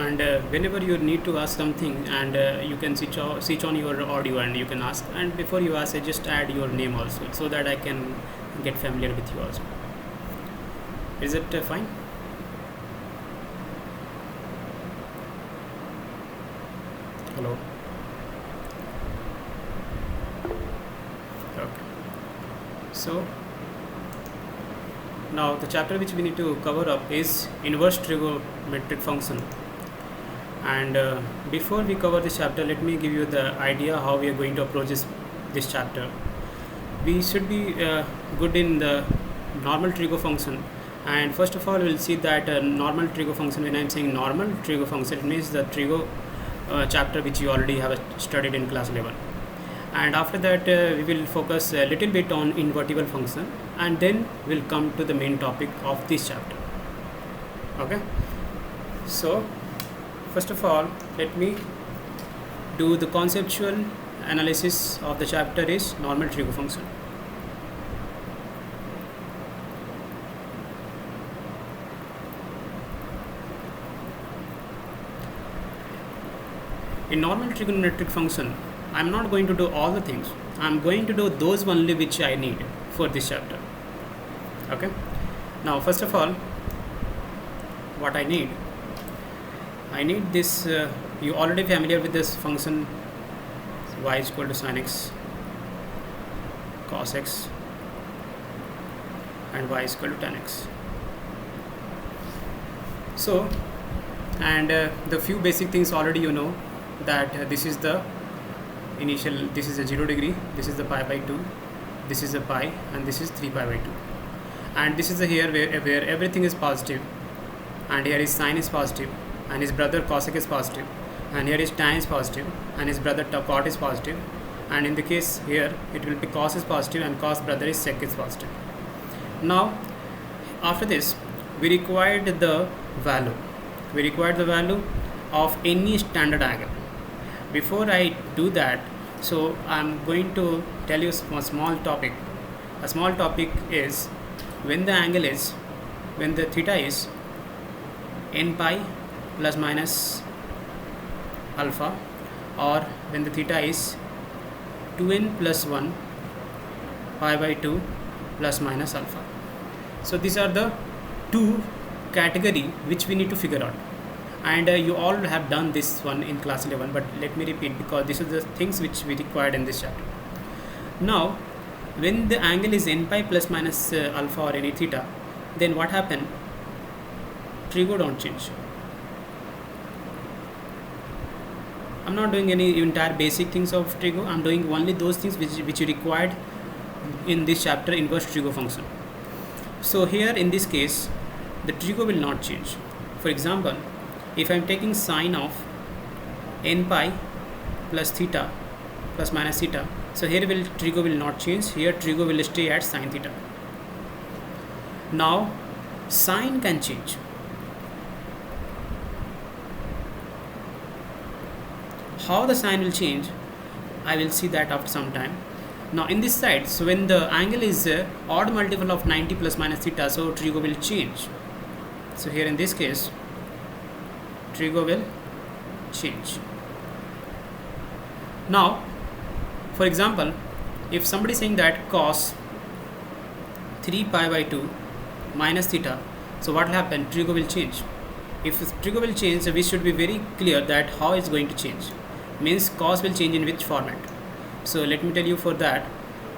and whenever you need to ask something, and you can switch on your audio and you can ask, and before you ask, just add your name also, so that I can get familiar with you also. Is it fine? Hello. Okay. So now the chapter which we need to cover up is inverse trigonometric function. And before we cover this chapter, let me give you the idea how we are going to approach this chapter. We should be good in the normal trigo function. And first of all, we'll see that normal trigo function. When I'm saying normal trigo function, it means the trigo chapter which you already have studied in class 11. And after that, we will focus a little bit on invertible function, and then we'll come to the main topic of this chapter. Okay. So first of all, let me do the conceptual analysis of the chapter is normal trigo function. In normal trigonometric function, I am not going to do all the things. I am going to do those only which I need for this chapter. Okay. Now, first of all, what I need this. You already familiar with this function y is equal to sin x cos x and y is equal to tan x. So, and the few basic things already you know, that this is the initial, this is a 0 degree, this is the pi by 2, this is a pi, and this is 3 pi by 2, and this is the here where everything is positive, and here is sine is positive, and his brother cosec is positive, and here is tan is positive, and his brother cot is positive, and in the case here it will be cos is positive and cos brother is sec is positive. Now after this, we required the value of any standard angle. Before I do that, so I'm going to tell you a small topic. A small topic is when the theta is n pi plus minus alpha, or when the theta is 2n plus 1 pi by 2 plus minus alpha. So these are the two category which we need to figure out. And you all have done this one in class 11, but let me repeat, because this is the things which we required in this chapter. Now when the angle is n pi plus minus alpha or any theta, then what happened? Trigo don't change. I'm not doing any entire basic things of trigo. I'm doing only those things which you required in this chapter, inverse trigo function. So here in this case, the trigo will not change. For example, if I am taking sine of n pi plus theta plus minus theta, so here trigo will not change. Here trigo will stay at sine theta. Now sine can change. How the sine will change, I will see that after some time. Now in this side, so when the angle is odd multiple of 90 plus minus theta, so trigo will change. So here in this case, trigo will change. Now for example, if somebody is saying that cos 3 pi by 2 minus theta, so what will happen? Trigo will change. If trigo will change, so we should be very clear that how it's going to change. Means cos will change in which format. So let me tell you for that.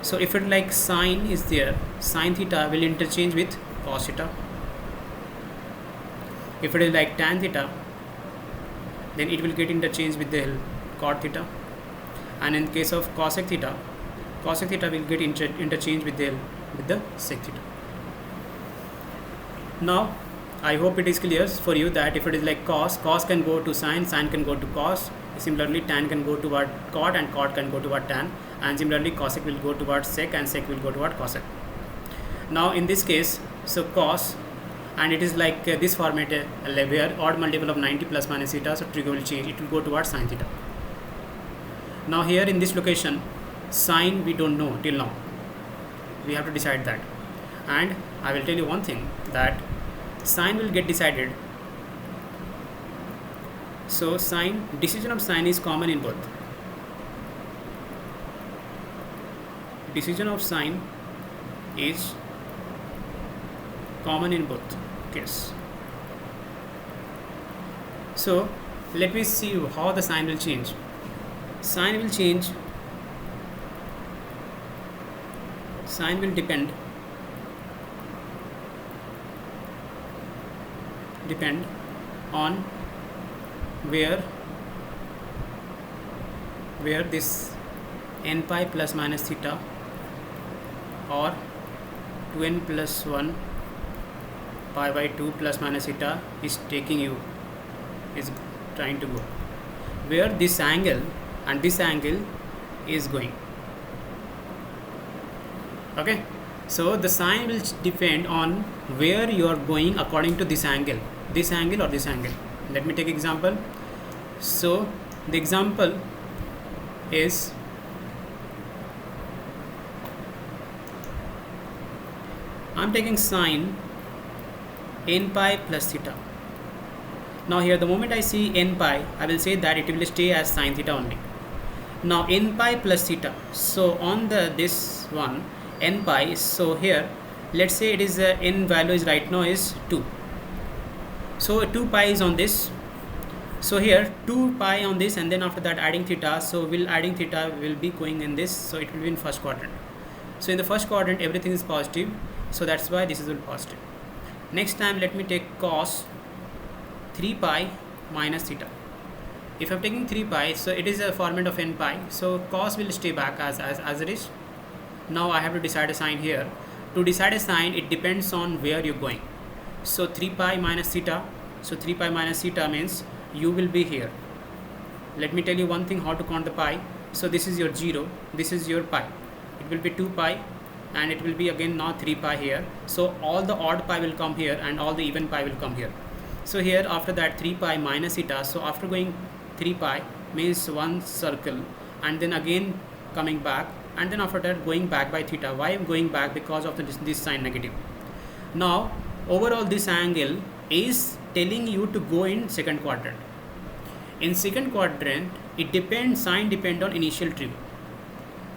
So if it like sine is there, sine theta will interchange with cos theta. If it is like tan theta, then it will get interchanged with the cot theta. And in case of cosec theta will get interchanged with the sec theta. Now I hope it is clear for you that if it is like cos can go to sine can go to cos. Similarly, tan can go toward cot and cot can go toward tan, and similarly cosec will go toward sec and sec will go toward cosec. Now in this case, so cos, and it is like this format where odd multiple of 90 plus minus theta, so trigo will change, it will go towards sine theta. Now here in this location, sine we don't know till now, we have to decide that. And I will tell you one thing, that sine will get decided So decision of sine is common in both. Decision of sine is common in both cases. So let me see how the sign will change. Sign will change. Sign will depend on where this n pi plus minus theta or 2n plus 1 pi by 2 plus minus theta is taking you, is trying to go, where this angle and this angle is going. Okay, so the sign will depend on where you are going according to this angle or this angle. Let me take example. So the example is I'm taking sine n pi plus theta. Now here the moment I see n pi, I will say that it will stay as sine theta only. Now n pi plus theta, so on this one n pi, so here let's say it is n value is right now is 2, so 2 pi is on this, so here 2 pi on this, and then after that adding theta, so adding theta will be going in this, so it will be in first quadrant. So in the first quadrant everything is positive, so that's why this is all positive. Next time let me take cos 3 pi minus theta. If I'm taking 3 pi, so it is a format of n pi, so cos will stay back as it is. Now I have to decide a sign here. To decide a sign, it depends on where you're going. So 3 pi minus theta, so 3 pi minus theta means you will be here. Let me tell you one thing how to count the pi. So this is your 0, this is your pi, it will be 2 pi, and it will be again now 3 pi here. So all the odd pi will come here and all the even pi will come here. So here after that 3 pi minus theta, so after going 3 pi means one circle and then again coming back, and then after that going back by theta. Why I'm going back? Because of this sign negative. Now overall this angle is telling you to go in second quadrant. In second quadrant it depends, sign depend on initial trim.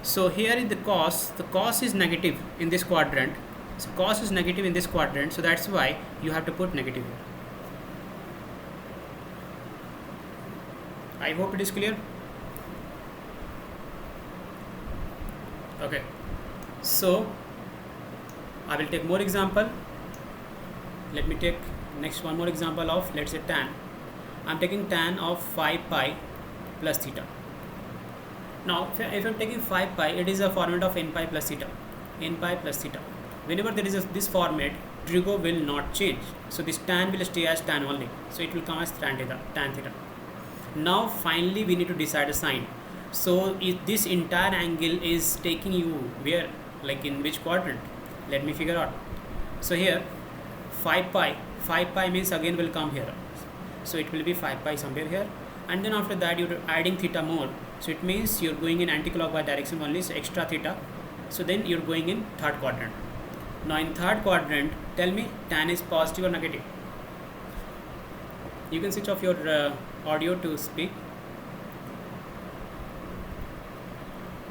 So here in the cos is negative in this quadrant, so cos is negative in this quadrant, so that's why you have to put negative here. I hope it is clear. Okay, so I will take more example. Let me take next one more example of, let's say tan. I'm taking tan of 5 pi plus theta. Now if I'm taking 5 pi, it is a format of n pi plus theta. N pi plus theta. Whenever there is this format, trigo will not change. So this tan will stay as tan only. So it will come as tan theta. Now finally we need to decide a sign. So if this entire angle is taking you where, like in which quadrant? Let me figure out. So here 5 pi means again will come here. So it will be 5 pi somewhere here, and then after that you're adding theta more. So it means you're going in anti-clockwise direction only, so extra theta. So then you're going in third quadrant. Now in third quadrant, tell me tan is positive or negative? You can switch off your audio to speak.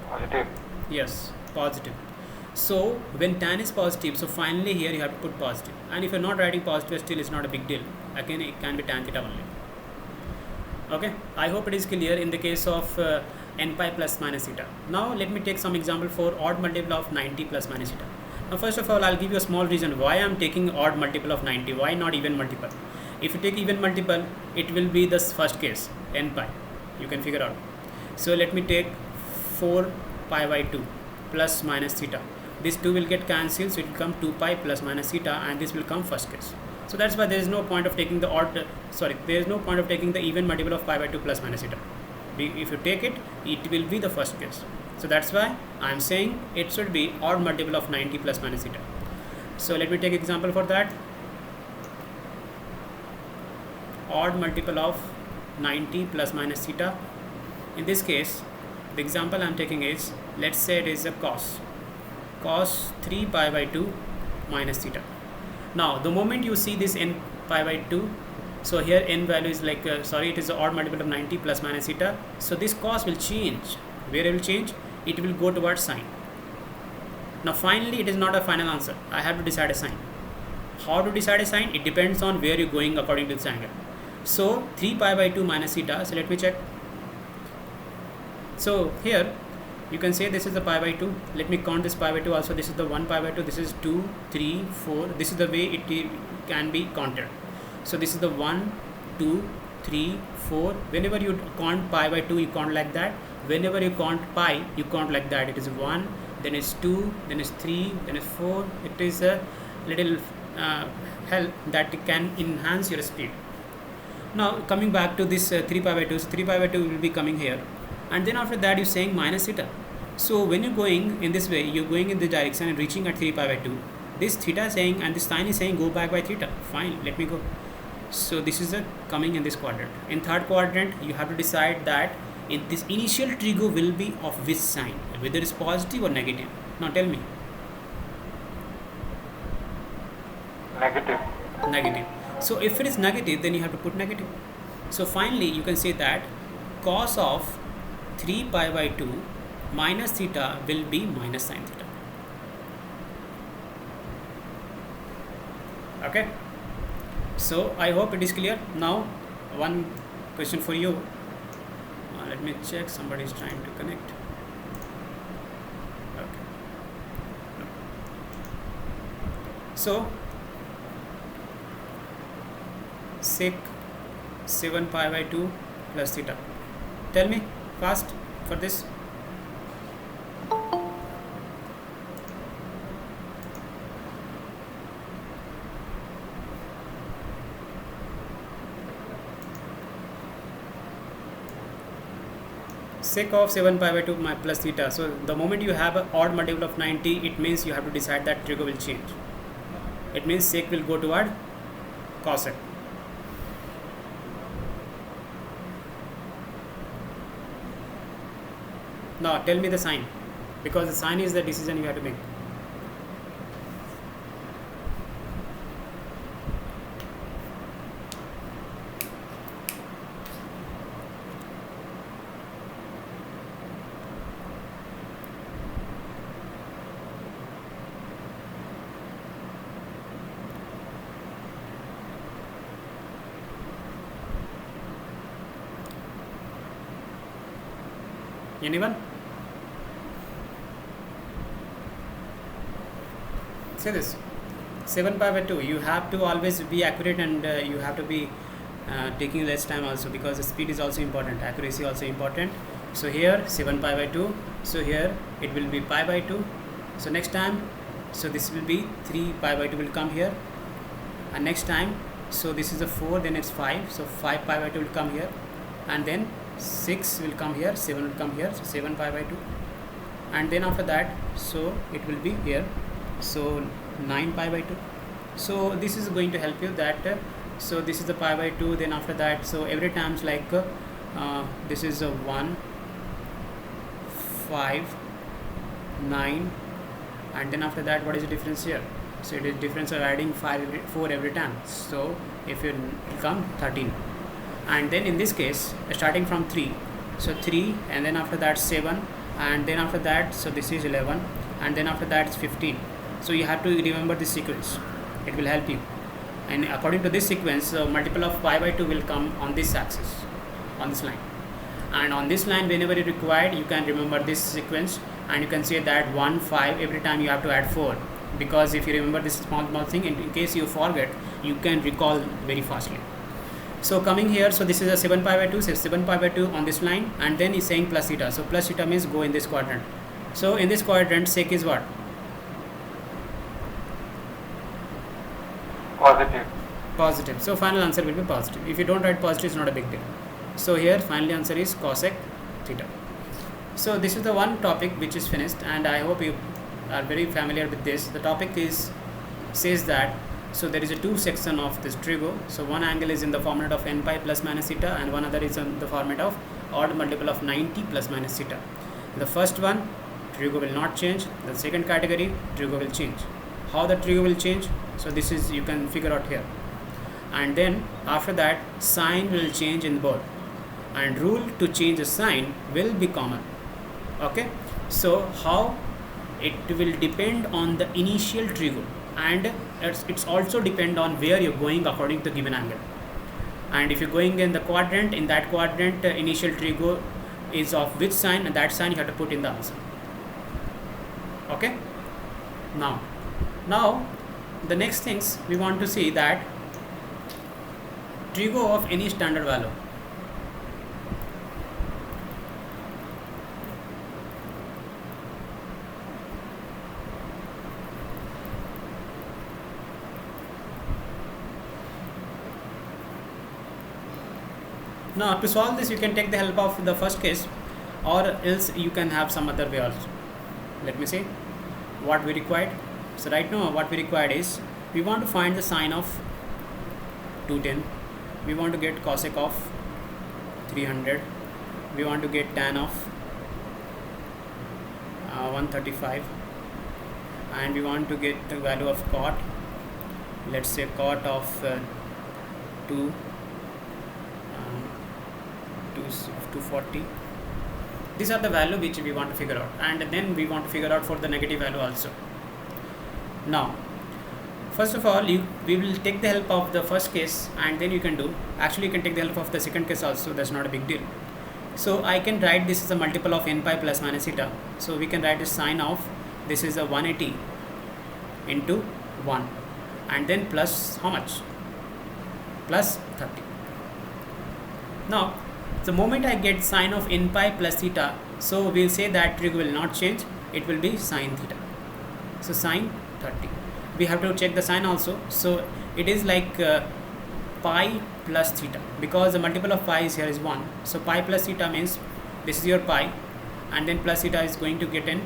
Positive. Yes, positive. So when tan is positive, so finally here you have to put positive, and if you're not writing positive, still it's not a big deal. Again it can be tan theta only. Okay, I hope it is clear in the case of n pi plus minus theta. Now let me take some example for odd multiple of 90 plus minus theta. Now first of all, I'll give you a small reason why I'm taking odd multiple of 90, why not even multiple. If you take even multiple, it will be this first case, n pi, you can figure out. So let me take 4 pi by 2 plus minus theta. This 2 will get cancelled, so it will come 2 pi plus minus theta, and this will come first case. So that's why there is no point of taking the there is no point of taking the even multiple of pi by 2 plus minus theta. If you take it, it will be the first case. So that's why I am saying it should be odd multiple of 90 plus minus theta. So let me take example for that. Odd multiple of 90 plus minus theta. In this case, the example I am taking is, let's say it is a cos 3 pi by 2 minus theta. Now the moment you see this n pi by 2 So here n value is like it is the odd multiple of 90 plus minus theta. So this cos will change. Where it will change? It will go towards sine. Now finally, it is not a final answer. I have to decide a sign. How to decide a sign? It depends on where you're going according to this angle. So 3 pi by 2 minus theta. So let me check. So here you can say this is the pi by 2. Let me count this pi by 2 also. This is the 1 pi by 2. This is 2, 3, 4. This is the way it can be counted. So this is the 1, 2, 3, 4. Whenever you count pi by 2, you count like that. Whenever you count pi, you count like that. It is 1, then it's 2, then it's 3, then it's 4. It is a little help that can enhance your speed. Now coming back to this 3 pi by 2, so 3 pi by 2 will be coming here, and then after that you're saying minus theta. So when you're going in this way, you're going in the direction and reaching at 3 pi by 2. This theta is saying and this sine is saying go back by theta. Fine, let me go. So this is coming in this quadrant. In third quadrant, you have to decide that in this initial trigo will be of which sign, whether it's positive or negative. Now tell me. Negative. Negative. So if it is negative, then you have to put negative. So finally you can say that cos of 3 pi by 2 minus theta will be minus sine theta. Okay, so I hope it is clear. Now one question for you. Let me check, somebody is trying to connect. Okay, so sec 7 pi by 2 plus theta. Tell me fast for this. Sec of 7 pi by 2 plus theta. So the moment you have an odd multiple of 90, it means you have to decide that trigo will change. It means sec will go toward cosec. Now tell me the sign, because the sign is the decision you have to make. Anyone? Say this 7 pi by 2. You have to always be accurate, and you have to be taking less time also, because the speed is also important, accuracy also important. So here 7 pi by 2. So here it will be pi by 2. So next time, so this will be 3 pi by 2 will come here, and next time, so this is a 4, then it's 5. So 5 pi by 2 will come here, and then 6 will come here, 7 will come here. So 7 pi by 2, and then after that, so it will be here. So 9 pi by 2. So this is going to help you that so this is the pi by 2. Then after that, so every times like this is a 1, 5, 9, and then after that, what is the difference here? So it is difference of adding 4 every time. So if you come 13, and then in this case starting from 3, so 3, and then after that 7, and then after that, so this is 11, and then after that it's 15. So you have to remember this sequence, it will help you. And according to this sequence, multiple of pi by 2 will come on this axis, on this line, and on this line whenever it required, you can remember this sequence, and you can say that 1, 5, every time you have to add 4, because if you remember this small thing, in case you forget, you can recall very fastly. So coming here, so this is a 7 pi by 2, so 7 pi by 2 on this line, and then he's saying plus theta. So plus theta means go in this quadrant. So in this quadrant, sec is what? Positive. Positive. So final answer will be positive. If you don't write positive, it's not a big deal. So here finally answer is cosec theta. So this is the one topic which is finished, and I hope you are very familiar with this. The topic says that, so there is a two section of this trigo. So one angle is in the format of n pi plus minus theta, and one other is in the format of odd multiple of 90 plus minus theta. The first one, trigo will not change. The second category, trigo will change. How the trigo will change? So this is, you can figure out here. and then after that sign will change in both, and rule to change a sign will be common. Okay, so how it will depend on the initial trigo, and it's also depend on where you're going according to given angle. And if you're going in the quadrant, in that quadrant initial trigo is of which sign, and that sign you have to put in the answer. Okay, now the next things we want to see that trigo of any standard value. Now to solve this you can take the help of the first case, or else you can have some other way also. Let me see what we required. So right now what we required is we want to find the sine of 210, we want to get cosec of 300, we want to get tan of 135, and we want to get the value of cot, let's say cot of 240. These are the value which we want to figure out, and then we want to figure out for the negative value also. Now first of all we will take the help of the first case, and then you can do, actually you can take the help of the second case also, that's not a big deal. So I can write this as a multiple of n pi plus minus theta, so we can write the sine of this is a 180 into 1, and then plus how much, plus 30. Now the moment I get sine of n pi plus theta, so we'll say that trigo will not change, it will be sine theta, so sine 30. We have to check the sign also, so it is like pi plus theta, because the multiple of pi is here is 1, so pi plus theta means this is your pi, and then plus theta is going to get in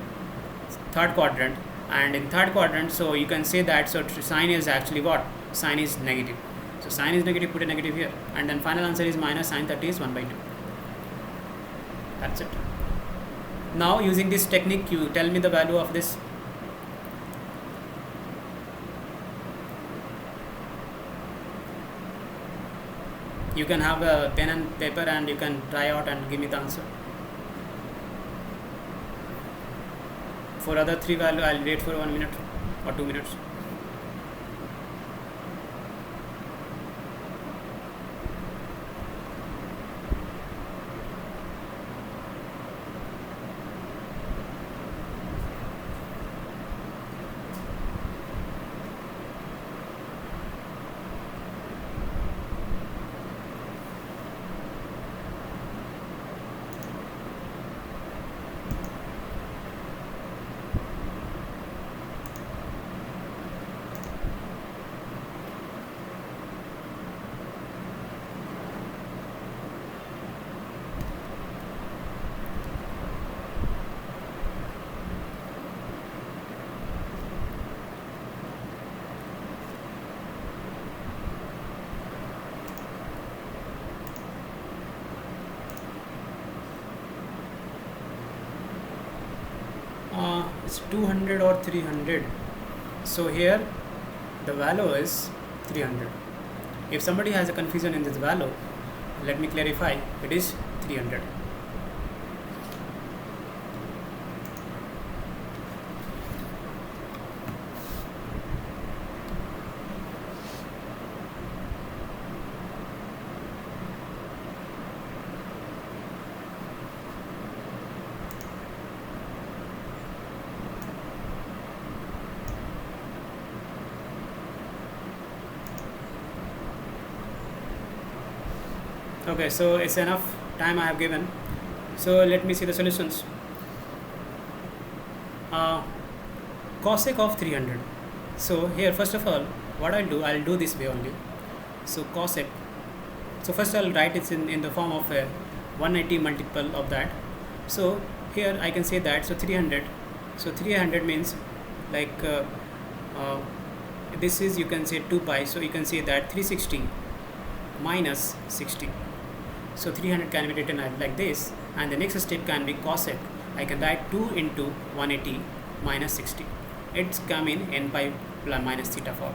third quadrant, and in third quadrant, so you can say that, so sine is actually what, sine is negative, so sine is negative, put a negative here, and then final answer is minus sine 30 is 1 by 2. That's it. Now using this technique, you tell me the value of this. You can have a pen and paper and you can try out and give me the answer. For other three value, I'll wait for 1 minute or 2 minutes. It's 200 or 300, so here the value is 300. If somebody has a confusion in this value, let me clarify, it is 300. Okay, so it's enough time I have given, so let me see the solutions. Cosec of 300, so here first of all what I'll do this way only. So cosec, so first I'll write it in the form of a 180 multiple of that. So here I can say that, so 300, so 300 means like this is, you can say 2 pi, so you can say that 360 minus 60. So 300 can be written like this, and the next step can be cosec. I can write 2 into 180 minus 60. It's come in n pi plus minus theta form.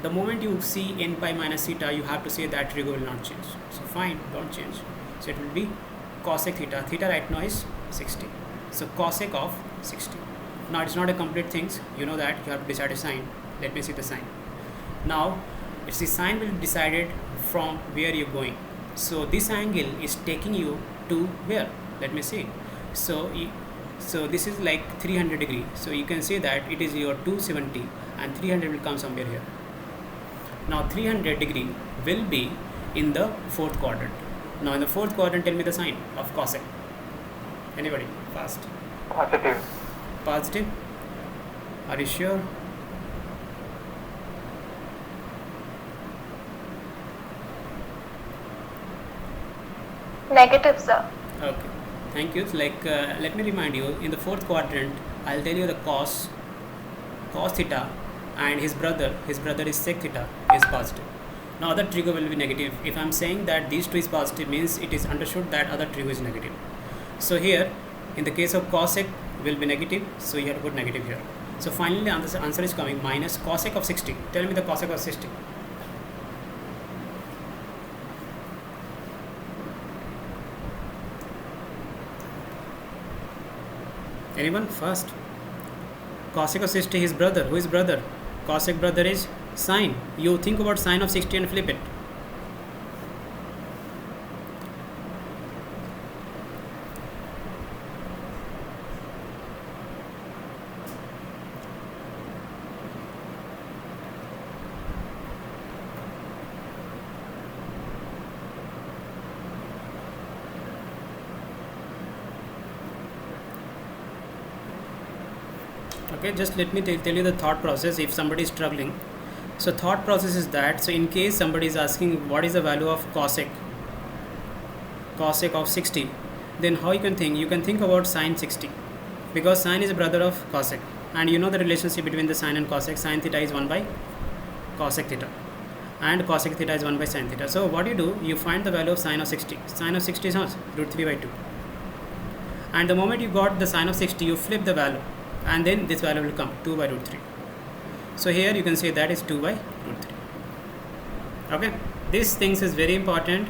The moment you see n pi minus theta, you have to say that trigger will not change. So fine, don't change. So it will be cosec theta. Theta right now is 60. So cosec of 60. Now it's not a complete thing. You know that you have to decide a sign. Let me see the sign. Now it's the sign will be decided from where you're going. So this angle is taking you to where? Let me see. So this is like 300 degree. So you can say that it is your 270 and 300 will come somewhere here. Now 300 degree will be in the fourth quadrant. Now in the fourth quadrant, tell me the sign of cosec. Anybody? Fast. Positive. Positive. Are you sure? Negative, sir. Okay. Thank you. Let me remind you, in the fourth quadrant, I'll tell you the cos theta, and his brother is sec theta is positive. Now other trigger will be negative. If I'm saying that these two is positive, means it is understood that other trigger is negative. So here, in the case of cosec will be negative, so you have to put negative here. So finally the answer is coming minus cosec of 60. Tell me the cosec of 60. Anyone? First. Cosec of 60, his brother. Who is brother? Cosec brother is sine. You think about sine of 60 and flip it. Okay, just let me tell you the thought process if somebody is struggling. So thought process is that, so in case somebody is asking what is the value of cosec of 60, then how you can think about sine 60, because sine is a brother of cosec, and you know the relationship between the sine and cosec. Sine theta is 1 by cosec theta and cosec theta is 1 by sine theta. So what you do, you find the value of sine of 60. Sine of 60 is how? Root 3 by 2, and the moment you got the sine of 60, you flip the value, and then this value will come 2 by root 3. So here you can say that is 2 by root 3. Okay, these things is very important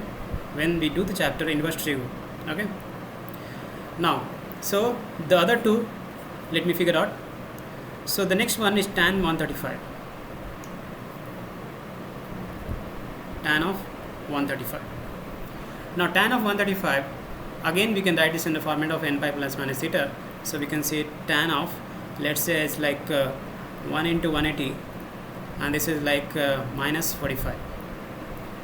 when we do the chapter inverse trig. Okay, now so the other two, let me figure out. So the next one is tan 135. Tan of 135. Now tan of 135, again we can write this in the format of n pi plus minus theta. So we can say tan of, let's say it's like 1 into 180, and this is like minus 45.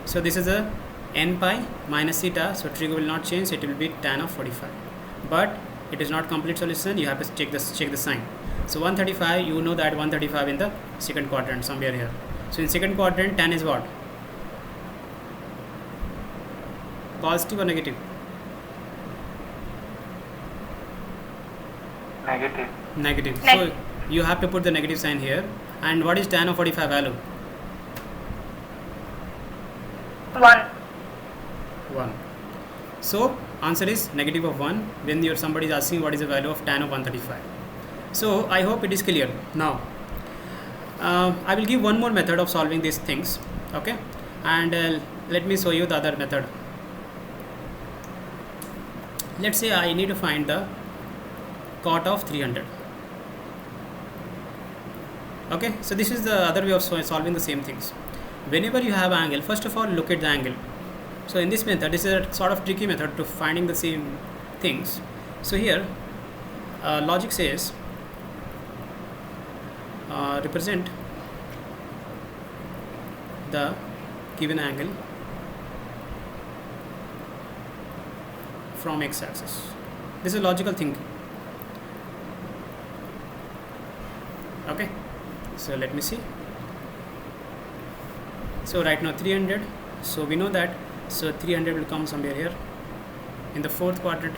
So this is a n pi minus theta, so trigger will not change, it will be tan of 45. But it is not complete solution, you have to check the sign. So 135, you know that 135 in the second quadrant somewhere here. So in second quadrant, tan is what? Positive or negative? Negative. Negative. So you have to put the negative sign here. And what is tan of 45 value? 1. 1. So answer is negative of 1 when somebody is asking what is the value of tan of 135. So I hope it is clear. Now I will give one more method of solving these things. Okay, and let me show you the other method. Let's say I need to find the cot of 300. Okay, so this is the other way of solving the same things. Whenever you have angle, first of all look at the angle. So in this method, this is a sort of tricky method to finding the same things. So here logic says represent the given angle from x-axis. This is logical thinking. Okay, so let me see. So right now 300, so we know that, so 300 will come somewhere here in the fourth quadrant,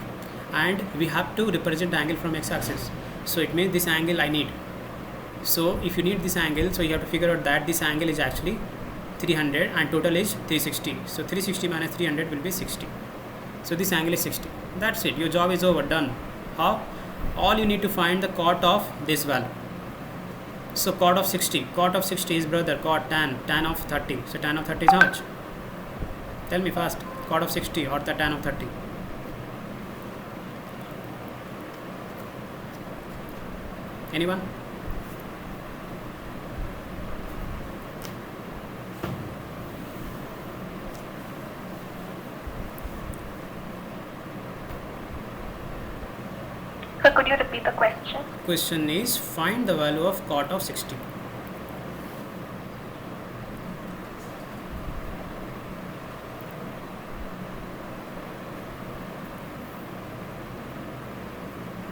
and we have to represent the angle from x-axis. So it means this angle I need. So if you need this angle, so you have to figure out that this angle is actually 300 and total is 360. So 360 minus 300 will be 60. So this angle is 60. That's it. Your job is over. Done. How? All you need to find the cot of this value. So cot of 60 is brother cot tan of 30. So tan of 30 is how much? Tell me fast. Cot of 60 or the tan of 30. Anyone? So could you repeat the question? Question is find the value of cot of 60.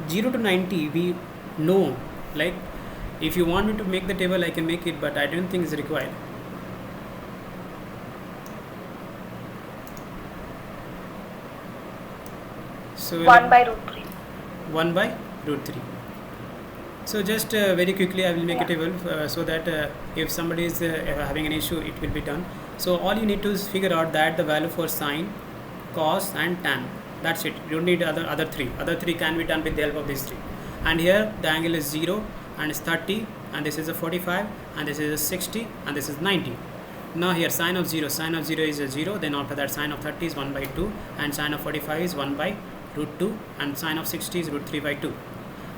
Zero to 90 we know, like if you want me to make the table I can make it, but I don't think it's required. So 1 by root 3. 1 by root 3. So just very quickly I will make a table so that if somebody is having an issue it will be done. So all you need to is figure out that the value for sine, cos and tan. That's it. You don't need other three. Other three can be done with the help of these three. And here the angle is 0 and it's 30 and this is a 45 and this is a 60 and this is 90. Now here sine of 0 is a 0, then after that sine of 30 is 1 by 2 and sine of 45 is 1 by root 2 and sine of 60 is root 3 by 2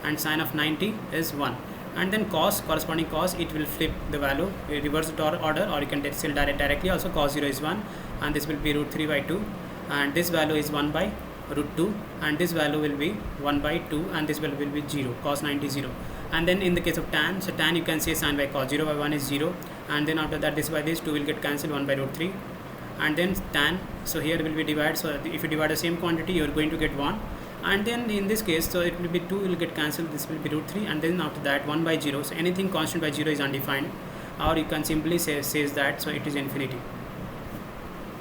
and sine of 90 is 1. And then cos, corresponding cos, it will flip the value, reverse the order, or you can still directly also cos 0 is 1 and this will be root 3 by 2 and this value is 1 by root 2 and this value will be 1 by 2 and this value will be 0, cos 90 0. And then in the case of tan, so tan you can say sine by cos, 0 by 1 is 0 and then after that this by this 2 will get cancelled, 1 by root 3 and then tan, so here will be divided, so if you divide the same quantity you are going to get 1 and then in this case so it will be 2 will get cancelled, this will be root 3 and then after that 1 by 0, so anything constant by 0 is undefined, or you can simply says that so it is infinity.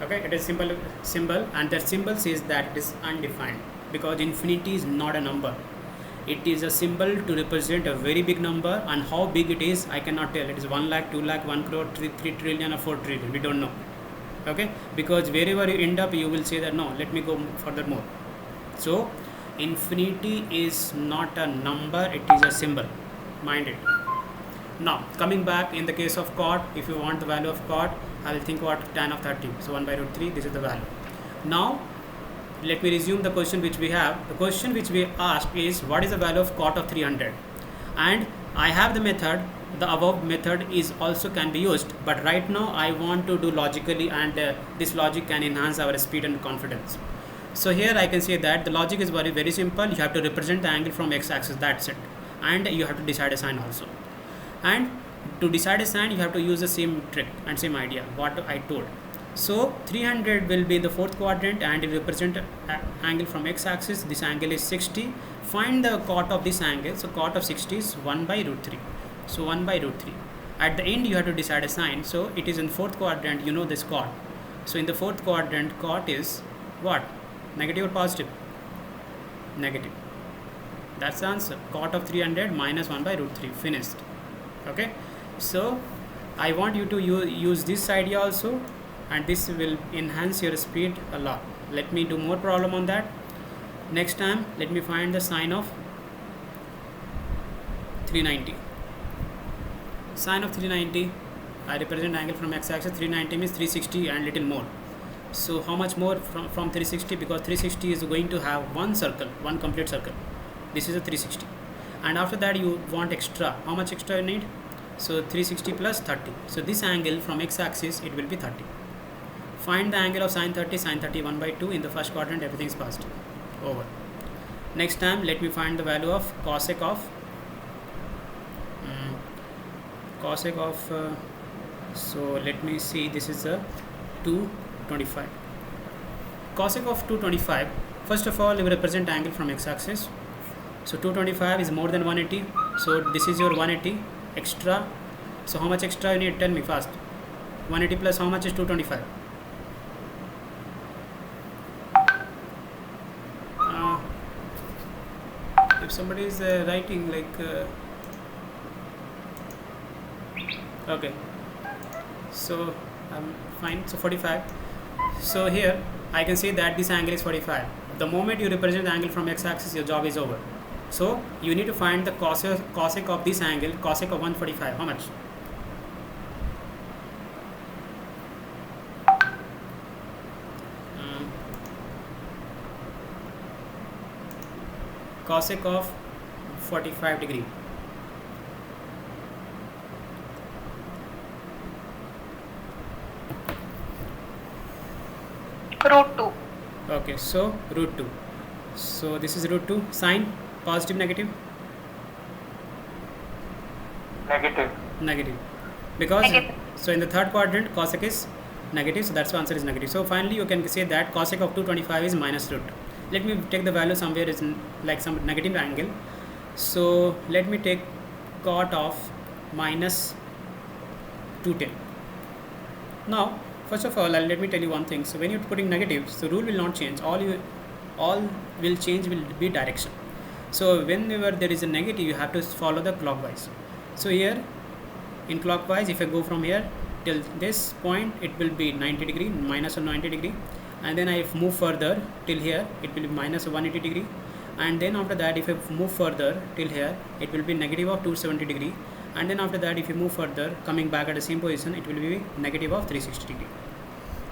Okay, it is simple symbol and that symbol says that it is undefined because infinity is not a number. It is a symbol to represent a very big number, and how big it is I cannot tell. It is 1 lakh, 2 lakh, 1 crore, 3 trillion or 4 trillion, we don't know. Okay, because wherever you end up you will say that no, let me go furthermore. So infinity is not a number, it is a symbol, mind it. Now coming back, in the case of cot, if you want the value of cot, I will think what tan of 30, so 1 by root 3, this is the value. Now let me resume the question which we have. The question which we asked is what is the value of cot of 300, and I have the method, the above method is also can be used, but right now I want to do logically, and this logic can enhance our speed and confidence. So here I can say that the logic is very simple. You have to represent the angle from x-axis, that's it, and you have to decide a sine also. And to decide a sine you have to use the same trick and same idea what I told. So 300 will be in the fourth quadrant and it represent angle from x-axis. This angle is 60. Find the cot of this angle. So cot of 60 is 1 by root 3. So 1 by root 3. At the end you have to decide a sine. So it is in fourth quadrant, you know this cot. So in the fourth quadrant cot is what? Negative or positive? Negative. That's the answer. Cot of 300 minus 1 by root 3. Finished. Okay. So I want you to use this idea also, and this will enhance your speed a lot. Let me do more problem on that. Next time let me find the sine of 390. Sine of 390, I represent angle from x-axis. 390 means 360 and little more. So how much more from 360, because 360 is going to have one circle, one complete circle. This is a 360 and after that you want extra. How much extra you need? So 360 plus 30. So this angle from x-axis it will be 30. Find the angle of sine 30. Sine 30 1 by 2 in the first quadrant. Everything is passed over. Next time let me find the value of cosec of so let me see, this is a 225. Cosec of 225, first of all we represent angle from x-axis. So 225 is more than 180, so this is your 180 extra. So how much extra you need? Tell me fast. 180 plus how much is 225? If somebody is writing like okay, so fine. So 45. So here I can say that this angle is 45. The moment you represent the angle from x-axis your job is over. So you need to find the cosec of this angle, cosec of 145. How much? Cosec of 45 degree. Root 2. Okay, so root 2. So this is root 2. Sign positive, negative? Negative. Negative. Because Negative. so in the third quadrant cosec is negative, so that's why answer is negative. So finally you can say that cosec of 225 is minus root 2. Let me take the value somewhere is like some negative angle. So let me take cot of minus 210. Now first of all, let me tell you one thing. So when you're putting negative, so rule will not change. All will change will be direction. So whenever there is a negative, you have to follow the clockwise. So here in clockwise, if I go from here till this point, it will be 90 degree, minus of 90 degree, and then I move further till here, it will be minus of 180 degree, and then after that, if I move further till here, it will be negative of 270 degree, and then after that, if you move further, coming back at the same position, it will be negative of 360 degree.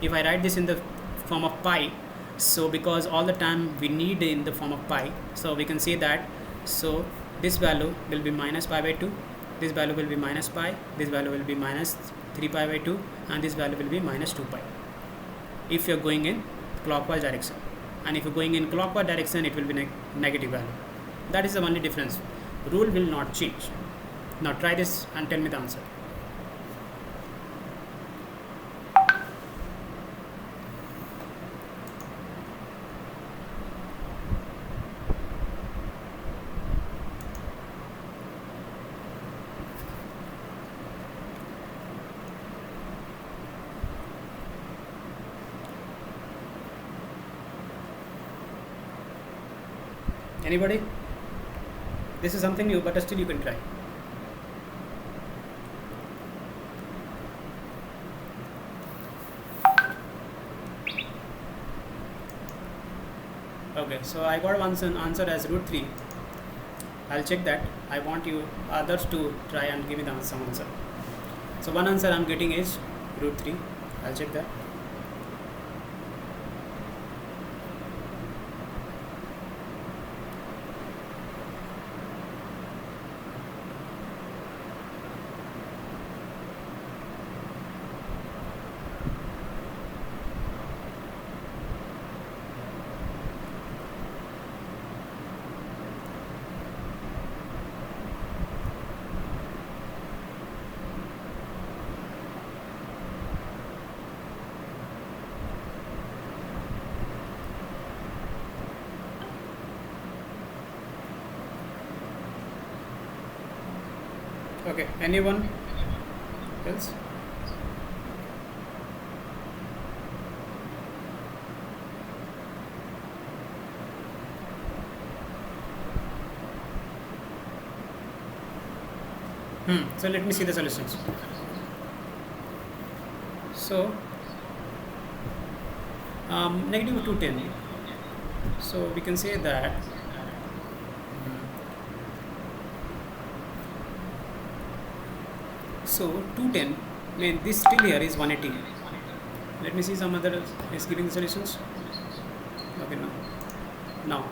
If I write this in the form of pi, so because all the time we need in the form of pi, so we can say that, so this value will be minus pi by 2, this value will be minus pi, this value will be minus 3 pi by 2, and this value will be minus 2 pi if you're going in clockwise direction, and if you're going in clockwise direction, it will be negative value. That is the only difference. Rule will not change. Now try this and tell me the answer. Anybody? This is something new, but still you can try. Okay, so I got one answer as root 3. I'll check that. I want you others to try and give me some answer. So one answer I'm getting is root 3. I'll check that. Okay, anyone else? So let me see the solutions. So negative 210. So we can say that so 210 mean this still here is 180. Let me see some other is giving the solutions. Okay, now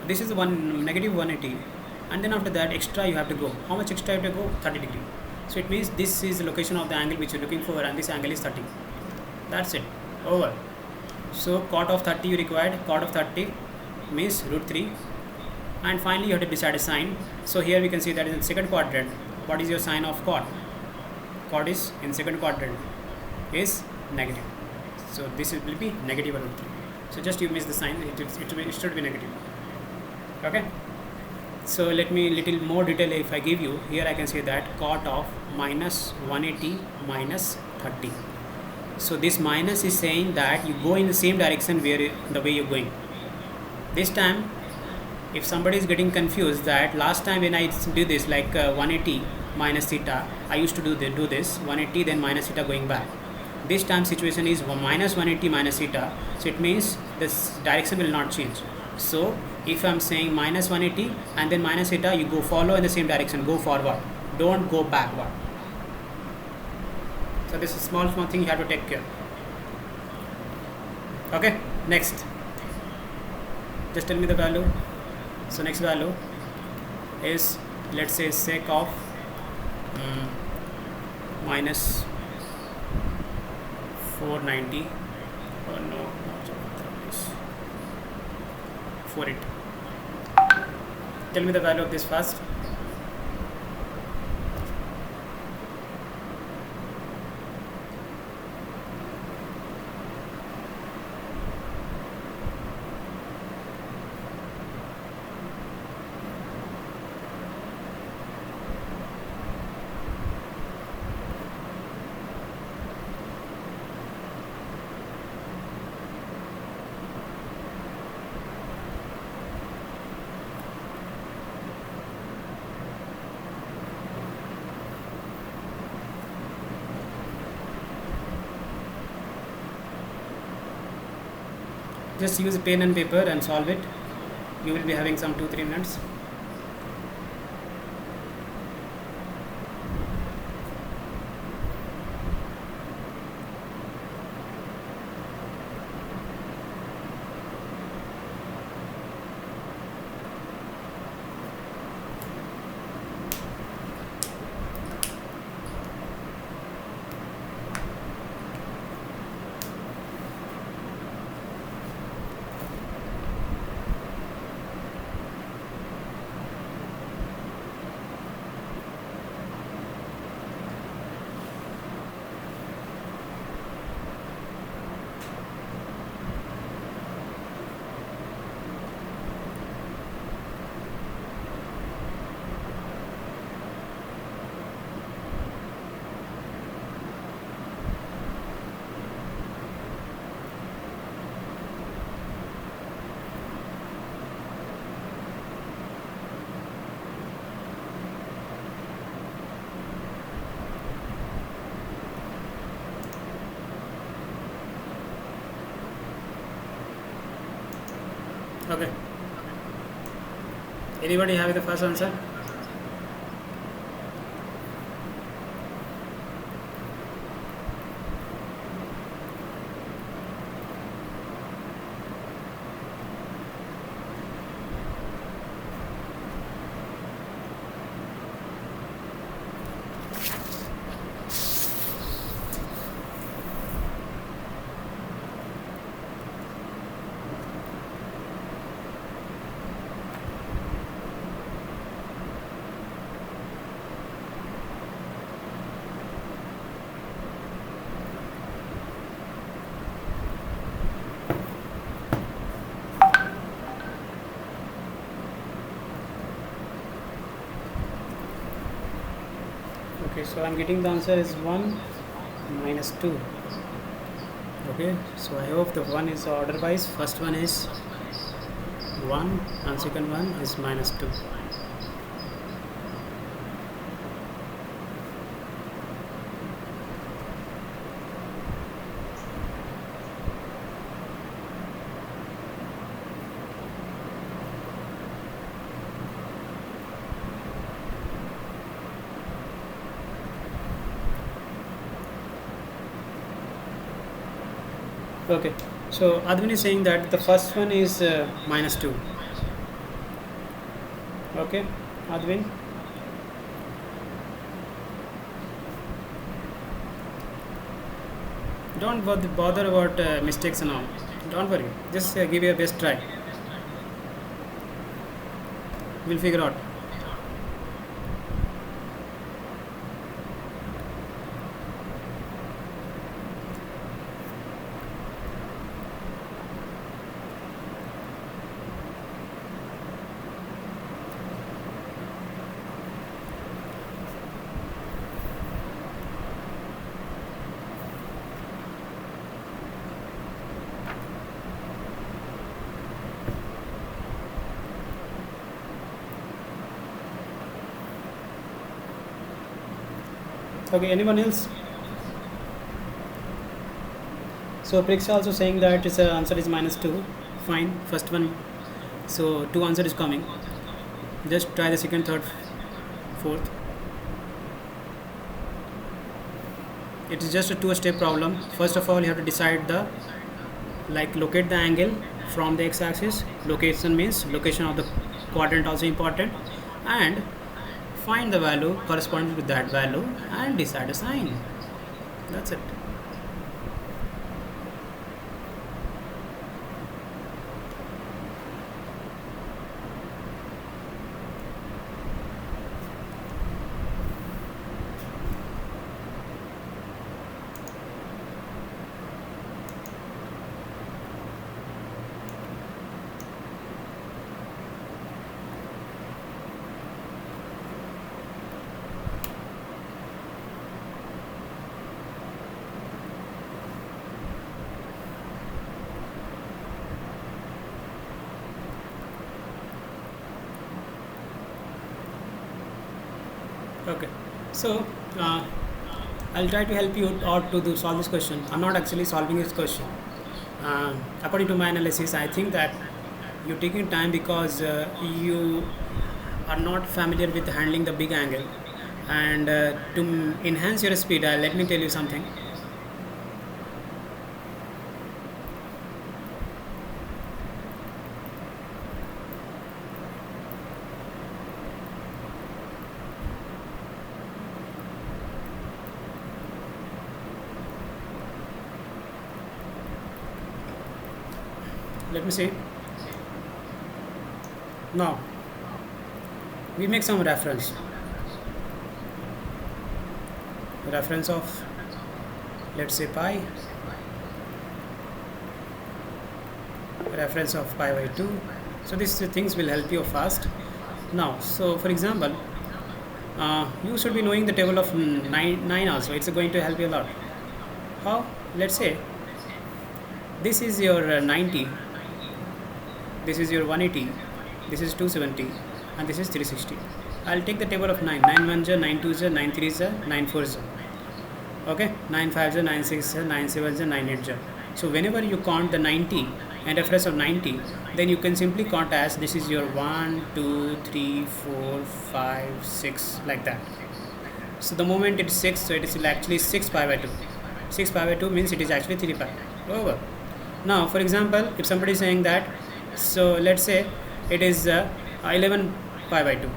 this is the one negative 180, and then after that extra you have to go. How much extra you have to go? 30 degree. So it means this is the location of the angle which you're looking for, and this angle is 30. That's it, over. So cot of 30 you required. Cot of 30 means root 3, and finally you have to decide a sign. So here we can see that in the second quadrant, what is your sign of cot? Cot is in second quadrant is negative, so this will be negative root 3. So just you miss the sign, it should be negative. Okay, so let me little more detail. If I give you here, I can say that cot of minus 180 minus 30. So this minus is saying that you go in the same direction where the way you're going. This time, if somebody is getting confused, that last time when I did this like 180 minus theta, I used to do this 180 then minus theta going back. this time situation is minus 180 minus theta, so it means this direction will not change. So if I'm saying minus 180 and then minus theta, you go follow in the same direction, go forward, don't go backward. So this is small thing you have to take care. Okay, next, just tell me the value. So next value is, let's say, sec of minus 490, or no, not 480. Tell me the value of this first. Just use a pen and paper and solve it. You will be having some 2-3 minutes. Okay. Anybody have the first answer? Okay, so I'm getting the answer is 1 minus 2. Okay, so I hope the one is order wise. First one is 1 and second one is minus 2. Okay, so Advin is saying that the first one is minus 2. Okay, Advin. Don't bother about mistakes and all. Don't worry. Just give your best try. We'll figure out. Okay, anyone else? So Prixa also saying that its answer is -2. Fine, first one. So 2 answer is coming. Just try the second, third, fourth. It is just a 2-step problem. First of all, you have to decide the, like, locate the angle from the x-axis. Location means location of the quadrant also important, and find the value corresponding to that value and decide a sign. That's it. Okay, so I'll try to help you out to solve this question. I'm not actually solving this question. According to my analysis, I think that you're taking time because you are not familiar with handling the big angle. And to enhance your speed, let me tell you something. Let me see. Now we make some reference of, let's say, pi, reference of pi by 2. So these things will help you fast. Now, so for example, you should be knowing the table of 9 also. It's going to help you a lot. How? Let's say this is your 90, this is your 180, this is 270, and this is 360. I'll take the table of 9. 9 1 is 9 2 is 9 3 is 9 4 is. Okay, 9 5 is 9 6 is 9 7 is 9 8 is. So whenever you count the 90 and reference of 90, then you can simply count as this is your 1 2 3 4 5 6, like that. So the moment it's 6, so it is actually 6 pi by 2. 6 pi by 2 means it is actually 3 pi over. Now for example, if somebody is saying that, so let's say it is 11 pi by 2,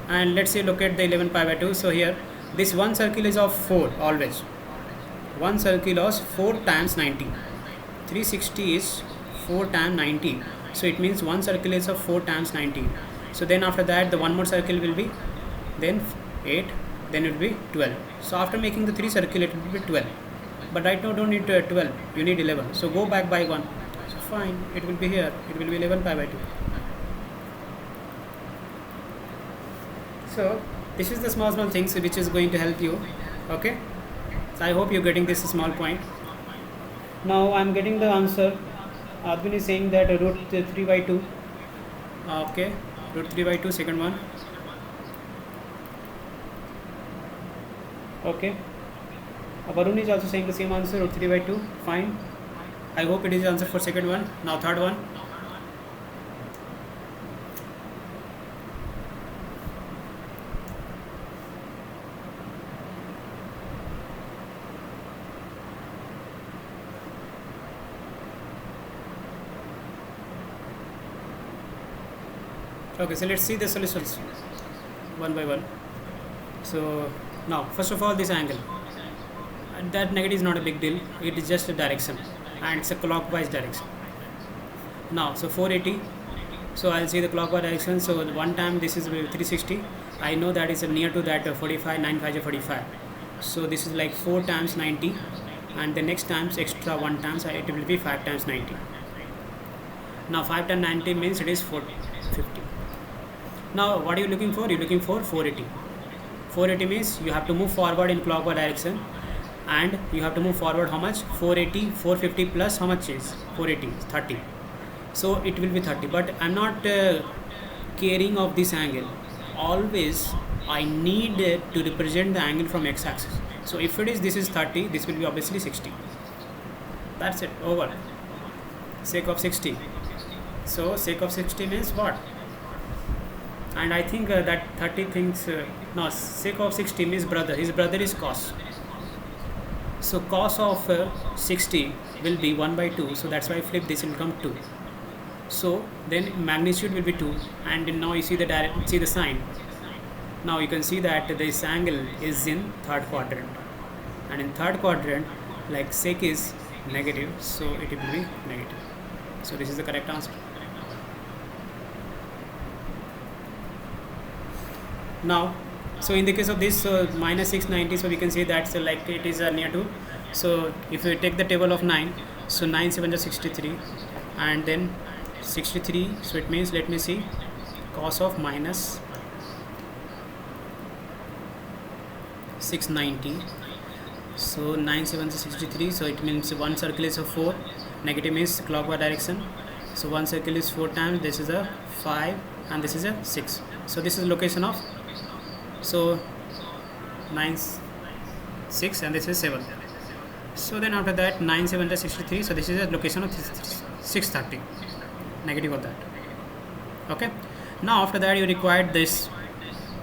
and let's say look at the 11 pi by 2. So here this one circle is of 4 always. One circle is 4 times 90. 360 is 4 times 90. So it means one circle is of 4 times 90. So then after that the one more circle will be then 8, then it will be 12. So after making the 3 circle it will be 12. But right now don't need 12, you need 11. So go back by 1. So fine, it will be here. It will be 11 pi by 2. So this is the small things which is going to help you. Okay, so I hope you're getting this small point. Now I'm getting the answer. Advin is saying that root 3 by 2. Okay, root 3 by 2, second one. Okay, Varun is also saying the same answer, root 3 by 2. Fine, I hope it is the answer for second one. Now third one. Okay, so let's see the solutions one by one. So now first of all, this angle, that negative is not a big deal, it is just a direction and it's a clockwise direction. Now so 480, so I'll see the clockwise direction. So one time this is 360, I know that is near to that 45, 9 5 is 45. So this is like 4 times 90, and the next times extra 1 times it will be 5 times 90. Now 5 times 90 means it is 450. Now what are you looking for? You're looking for 480. 480 means you have to move forward in clockwise direction, and you have to move forward how much? 480, 450 plus how much is 480? 30. So it will be 30. But I'm not caring of this angle. Always I need to represent the angle from x-axis. So if it is this is 30, this will be obviously 60. That's it, over. Sec of 60. So sec of 60 means what? And I think that 30 thinks no, sec of 60 means brother. His brother is cos. So cos of 60 will be 1 by 2. So that's why I flip this will become 2. So then magnitude will be 2, and now you see the sign. Now you can see that this angle is in third quadrant, and in third quadrant, like sec is negative, so it will be negative. So this is the correct answer. Now, so in the case of this minus 690, so we can say that like it is near to. So if we take the table of 9, so 9 7 is 63, and then 63, so it means, let me see, cos of minus 690. So 9 7 is 63, so it means one circle is a 4, negative means clockwise direction. So one circle is 4 times, this is a 5, and this is a 6. So this is location of, so 9 6, and this is 7. So then after that 9 7 is 63, so this is a location of 630, negative of that. Okay, now after that you required this,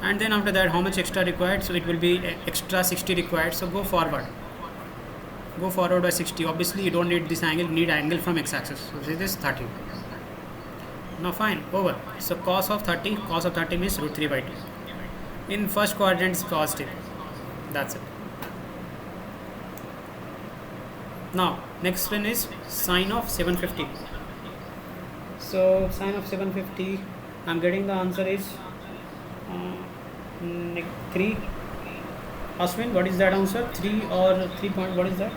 and then after that how much extra required? So it will be extra 60 required. So go forward by 60. Obviously you don't need this angle, you need angle from x-axis. So this is 30. Now fine, over. So cos of 30 means root 3 by 2. In first quadrant is positive. That's it. Now next one is sine of 750. So sine of 750, I'm getting the answer is 3. Ashwin, what is that answer? 3 or 3 point, what is that?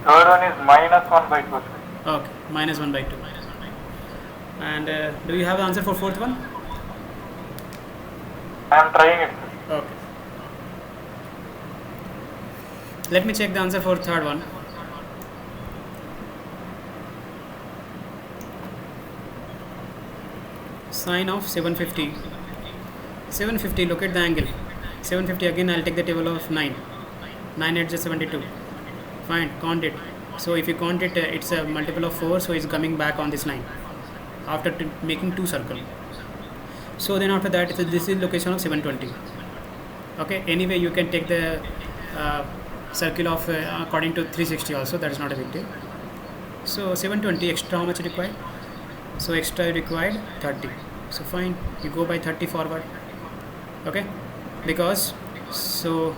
Third one is minus 1 by 2. Okay, minus 1 by 2. And do you have the answer for fourth one? I am trying it. Okay. Let me check the answer for third one. Sine of 750. 750, look at the angle. 750, again I'll take the table of 9. 9 8 is 72. Fine, count it. So if you count it, it's a multiple of 4, so it's coming back on this line after making 2 circles. So then after that, this is location of 720. Okay, anyway you can take the circle of according to 360 also, that is not a big deal. So 720 extra, how much required? So extra required 30. So fine, you go by 30 forward. Okay, because so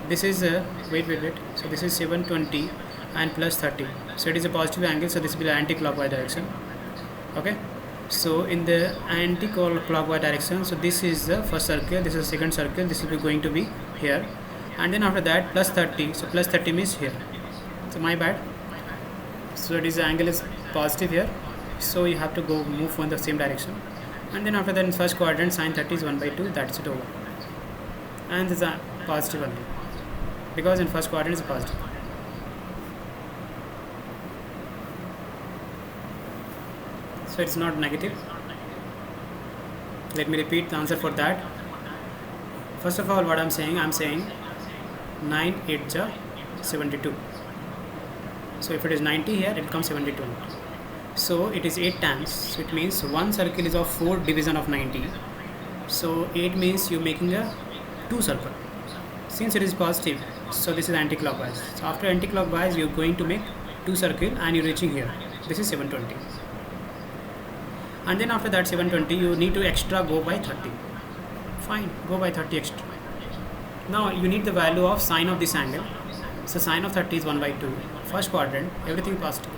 this is wait, so this is 720 and plus 30, so it is a positive angle, so this will be anti-clockwise direction. Okay, so in the anti-clockwise direction, so this is the first circle, this is the second circle, this will be going to be here, and then after that plus 30, so plus 30 means here, so my bad, so it is the angle is positive here, so you have to go move in the same direction. And then after that in first quadrant sine 30 is 1 by 2, that's it, over. And this is a positive only, because in first quadrant is positive. So it's not negative. Let me repeat the answer for that. First of all, what I'm saying 9 8 is 72. So if it is 90 here, it becomes 72. So it is 8 times, so it means one circle is of 4 division of 90. So 8 means you're making a 2 circle. Since it is positive, so this is anti-clockwise. So after anti-clockwise, you're going to make 2 circle and you're reaching here. This is 720. And then after that 720, you need to extra go by 30. Fine, go by 30 extra. Now you need the value of sine of this angle. So sine of 30 is 1 by 2. First quadrant, everything positive.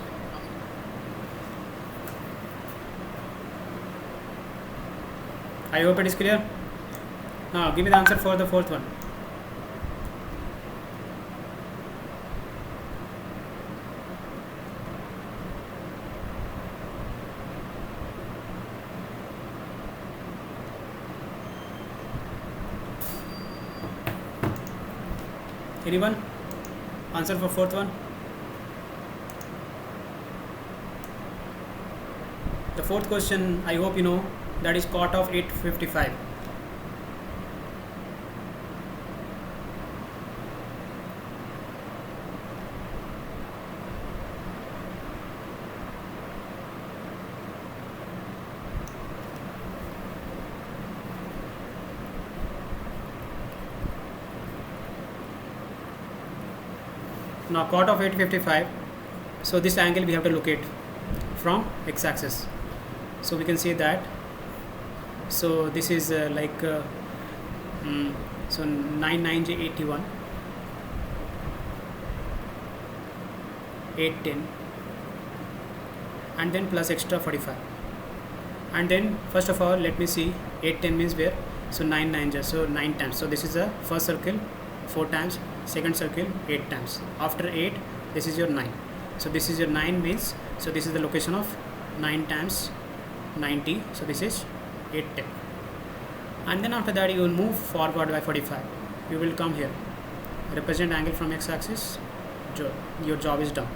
I hope it is clear. Now give me the answer for the fourth one. Anyone? Answer for fourth one? The fourth question, I hope you know, that is cot of 855. Now cot of 855, so this angle we have to locate from x-axis. So we can say that, so this is so 9981, 810, and then plus extra 45. And then first of all, let me see, 810 means where? So 9 9 so 9 times. So this is the first circle 4 times, second circle 8 times. After 8, this is your 9. So this is your 9 means, so this is the location of 9 times 90. So this is 810. And then after that, you will move forward by 45. You will come here, represent angle from x-axis. Your job is done.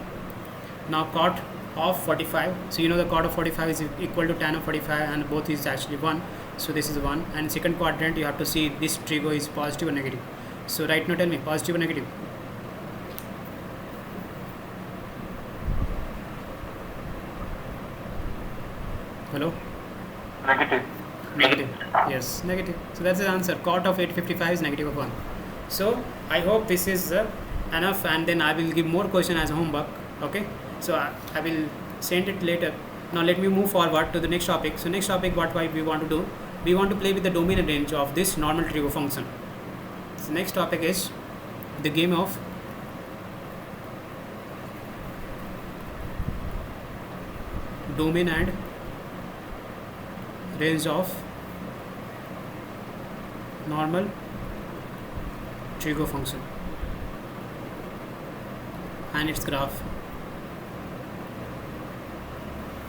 Now cot of 45. So you know the cot of 45 is equal to tan of 45, and both is actually 1. So this is 1. And second quadrant, you have to see this trigo is positive or negative. So right now tell me, positive or negative? Hello? Negative. Negative. Yes, negative. So that's the answer. Cot of 855 is negative of 1. So I hope this is enough, and then I will give more question as homework. Okay, so I will send it later. Now let me move forward to the next topic. So next topic, what we want to do, we want to play with the domain and range of this normal trigo function. So next topic is the game of domain and range of normal trigo function and its graph.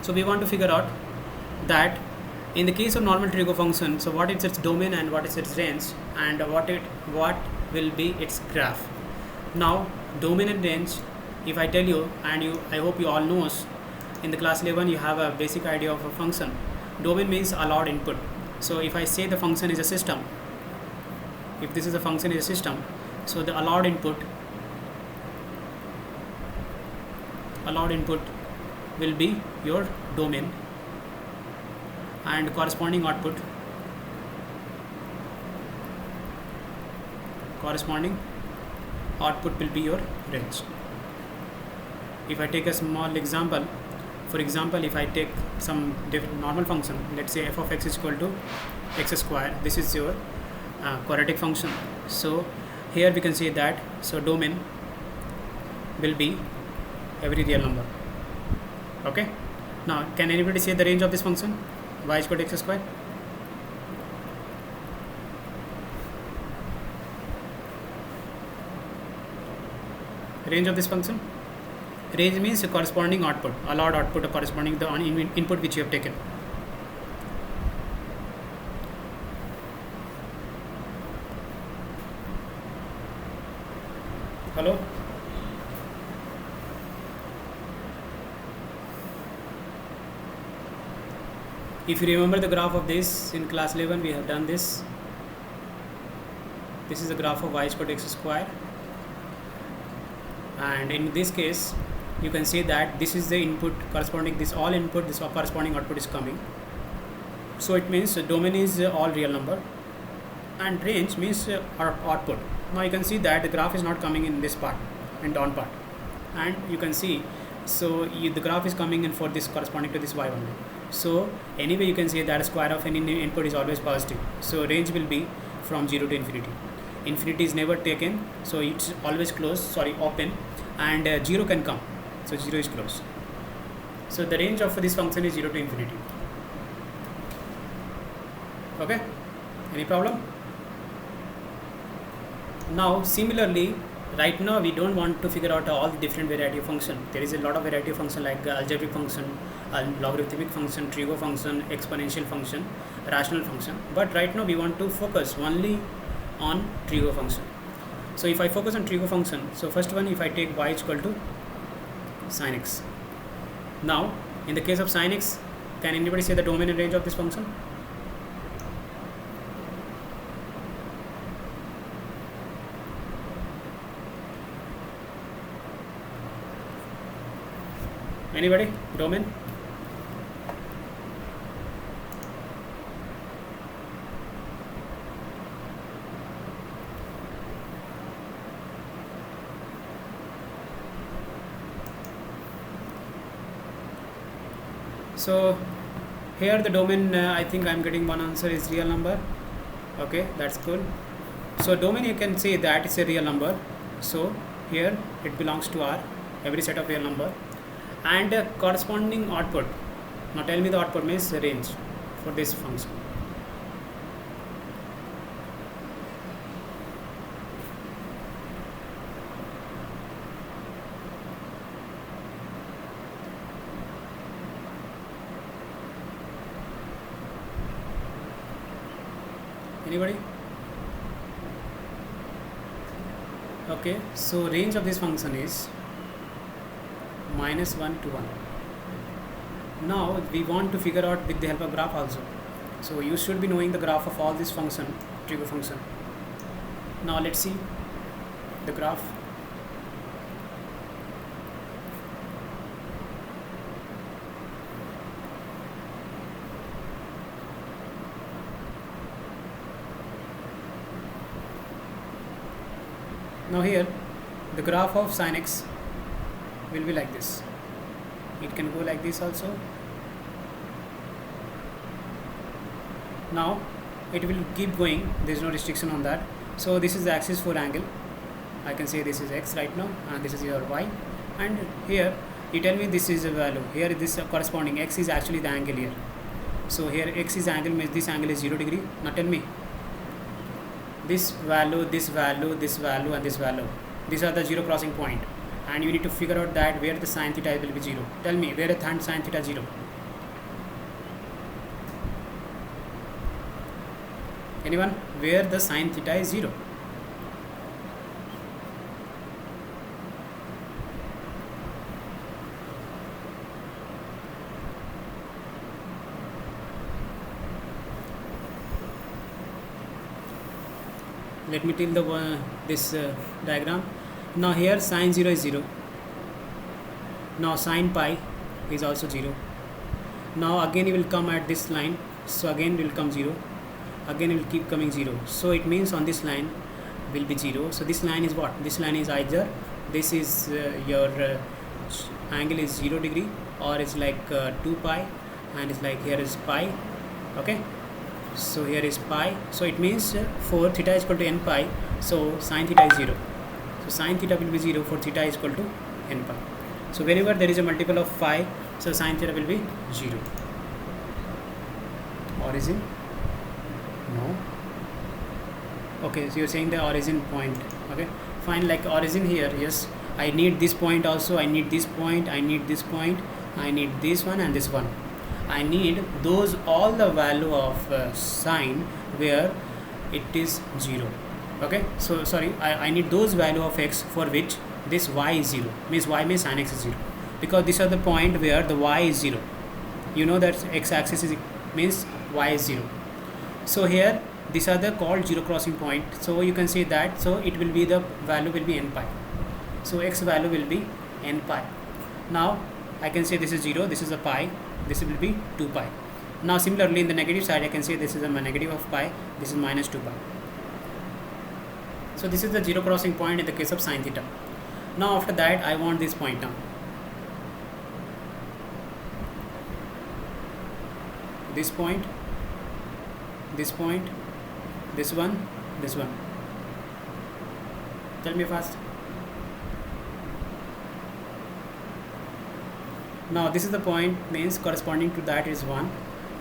So we want to figure out that in the case of normal trigo function, so what is its domain and what is its range, and what will be its graph. Now domain and range, if I tell you, and I hope you all knows, in the class 11 you have a basic idea of a function. Domain means allowed input. So if I say the function is a system, if this is a function is a system, so the allowed input will be your domain, and corresponding output will be your range. If I take a small example, for example, if I take some different normal function, let's say f of x is equal to x square, this is your quadratic function. So here we can say that, so domain will be every real number. Okay, now can anybody say the range of this function y is equal to x square? Range of this function, range means a corresponding output, allowed output or corresponding the input which you have taken. Hello? If you remember the graph of this, in class 11 we have done this. This is the graph of y is equal to x square, and in this case you can say that this is the input corresponding, this all input, this corresponding output is coming. So it means domain is all real number and range means output. Now you can see that the graph is not coming in this part, in down part, and you can see, so the graph is coming in for this corresponding to this y only. So anyway you can say that square of any input is always positive. So range will be from 0 to infinity. Infinity is never taken, so it's always open, and 0 can come, so 0 is closed. So the range of this function is 0 to infinity. Okay, any problem? Now similarly, right now we don't want to figure out all the different variety of function. There is a lot of variety of function like algebraic function, logarithmic function, trigo function, exponential function, rational function, but right now we want to focus only on trigo function. So if I focus on trigo function, so first one, if I take y is equal to sin x. Now in the case of sin x, can anybody say the domain and range of this function? Anybody? Domain? So here the domain, I think I'm getting one answer is real number. Okay, that's cool. So domain, you can say that it's a real number. So here it belongs to R, every set of real number, and corresponding output. Now tell me the output means range for this function. Anybody? Okay, so range of this function is -1 to 1. Now we want to figure out with the help of graph also. So you should be knowing the graph of all this function, trigger function. Now let's see the graph. Now here the graph of sin x will be like this. It can go like this also. Now it will keep going, there is no restriction on that. So this is the axis for angle. I can say this is x right now, and this is your y, and here you tell me this is a value. Here this corresponding x is actually the angle here. So here x is angle, means this angle is 0 degree. Now tell me this value, this value, this value, and this value, these are the zero crossing point, and you need to figure out that where the sin theta will be 0. Tell me where the sin theta 0. Anyone? Where the sin theta is 0? Let me tell the this diagram. Now here sin 0 is 0. Now sin pi is also 0. Now again it will come at this line, so again it will come 0. Again it will keep coming 0. So it means on this line will be 0. So this line is what? This line is either this is your angle is 0 degree, or it's like 2 pi, and it's like here is pi. Okay. So here is pi. So it means for theta is equal to n pi, so sin theta is 0. So sin theta will be 0 for theta is equal to n pi. So whenever there is a multiple of pi, so sin theta will be 0. Origin? No. Okay, so you're saying the origin point. Okay, fine. Like origin here, yes, I need this point also, I need this point, I need this point, I need this one and this one. I need those all the value of sine where it is 0. Okay, so sorry, I need those value of x for which this y is 0, means y means sin x is 0, because these are the point where the y is 0. You know that x axis is means y is 0. So here these are the called zero crossing point. So you can say that, so it will be the value will be n pi. So x value will be n pi. Now I can say this is 0, this is a pi, this will be 2 pi. Now similarly in the negative side I can say this is a negative of pi, this is minus 2 pi. So this is the zero crossing point in the case of sin theta. Now after that I want this point now. This point, this point, this one, this one. Tell me fast. Now this is the point, means corresponding to that is 1,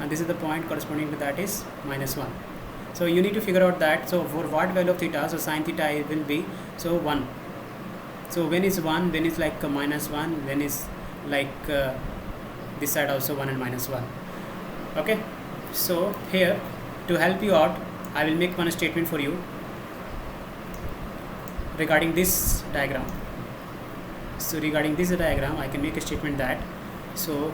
and this is the point corresponding to that is minus 1. So you need to figure out that, so for what value of theta, so sin theta will be, so 1. So when is 1, when is like minus 1, when is like this side also 1 and minus 1. Okay, so here to help you out I will make one statement for you regarding this diagram. So regarding this diagram I can make a statement that, so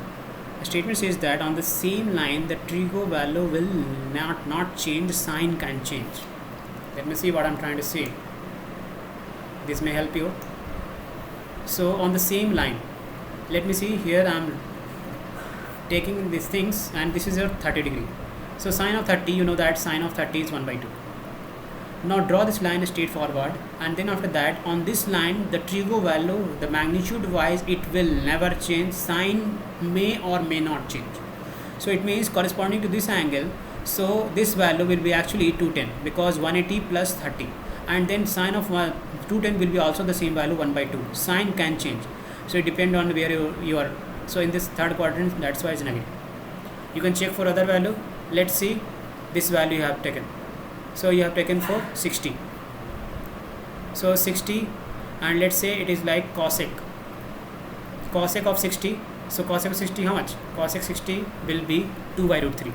a statement says that on the same line the trigo value will not change, sign can change. Let me see what I'm trying to say. This may help you. So on the same line, let me see here, I'm taking these things and this is your 30 degree. So sine of 30, you know that sine of 30 is 1 by 2. Now draw this line straight forward, and then after that on this line the trigo value, the magnitude wise, it will never change. Sine may or may not change. So it means corresponding to this angle, so this value will be actually 210 because 180 plus 30, and then sine of 210 will be also the same value 1 by 2. Sine can change, so it depends on where you are. So in this third quadrant, that's why it's negative. You can check for other value. Let's see this value you have taken. So you have taken for 60. So 60, and let's say it is like cosec of 60. So cosec of 60, how much? Cosec 60 will be 2 by root 3.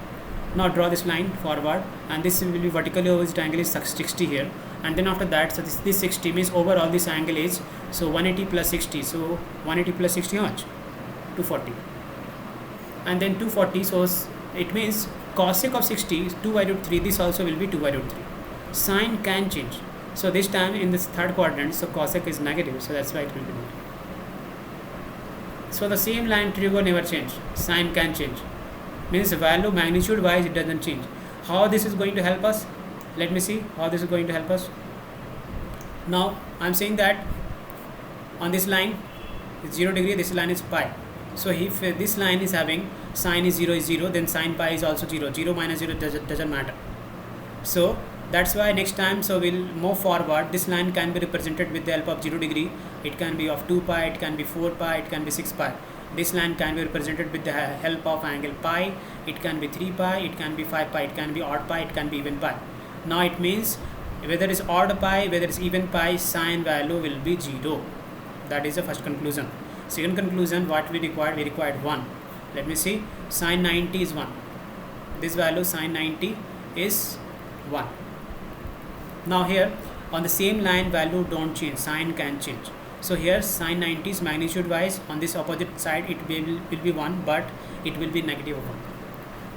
Now draw this line forward, and this will be vertically opposite angle is 60 here, and then after that, so this 60 means overall this angle is, so 180 plus 60. So 180 plus 60, how much? 240. And then 240, so it means cosec of 60 is 2 by root 3. This also will be 2 by root 3. Sine can change. So this time in this third quadrant, so cosec is negative, so that's why it will be negative. So the same line trigo never change. Sine can change. Means value magnitude wise it doesn't change. How this is going to help us? Let me see how this is going to help us. Now I'm saying that on this line is 0 degree, this line is pi. So if this line is having sine is 0, then sine pi is also 0. 0 minus 0 doesn't matter. So that's why next time, so we'll move forward. This line can be represented with the help of 0 degree. It can be of 2 pi, it can be 4 pi, it can be 6 pi. This line can be represented with the help of angle pi. It can be 3 pi, it can be 5 pi, it can be odd pi, it can be even pi. Now it means whether it's odd pi, whether it's even pi, sine value will be 0. That is the first conclusion. Second conclusion, what we required 1. Let me see, sine 90 is 1. This value sine 90 is 1. Now here on the same line value don't change, sine can change. So here sine 90 is magnitude wise, on this opposite side it will be 1, but it will be negative 1.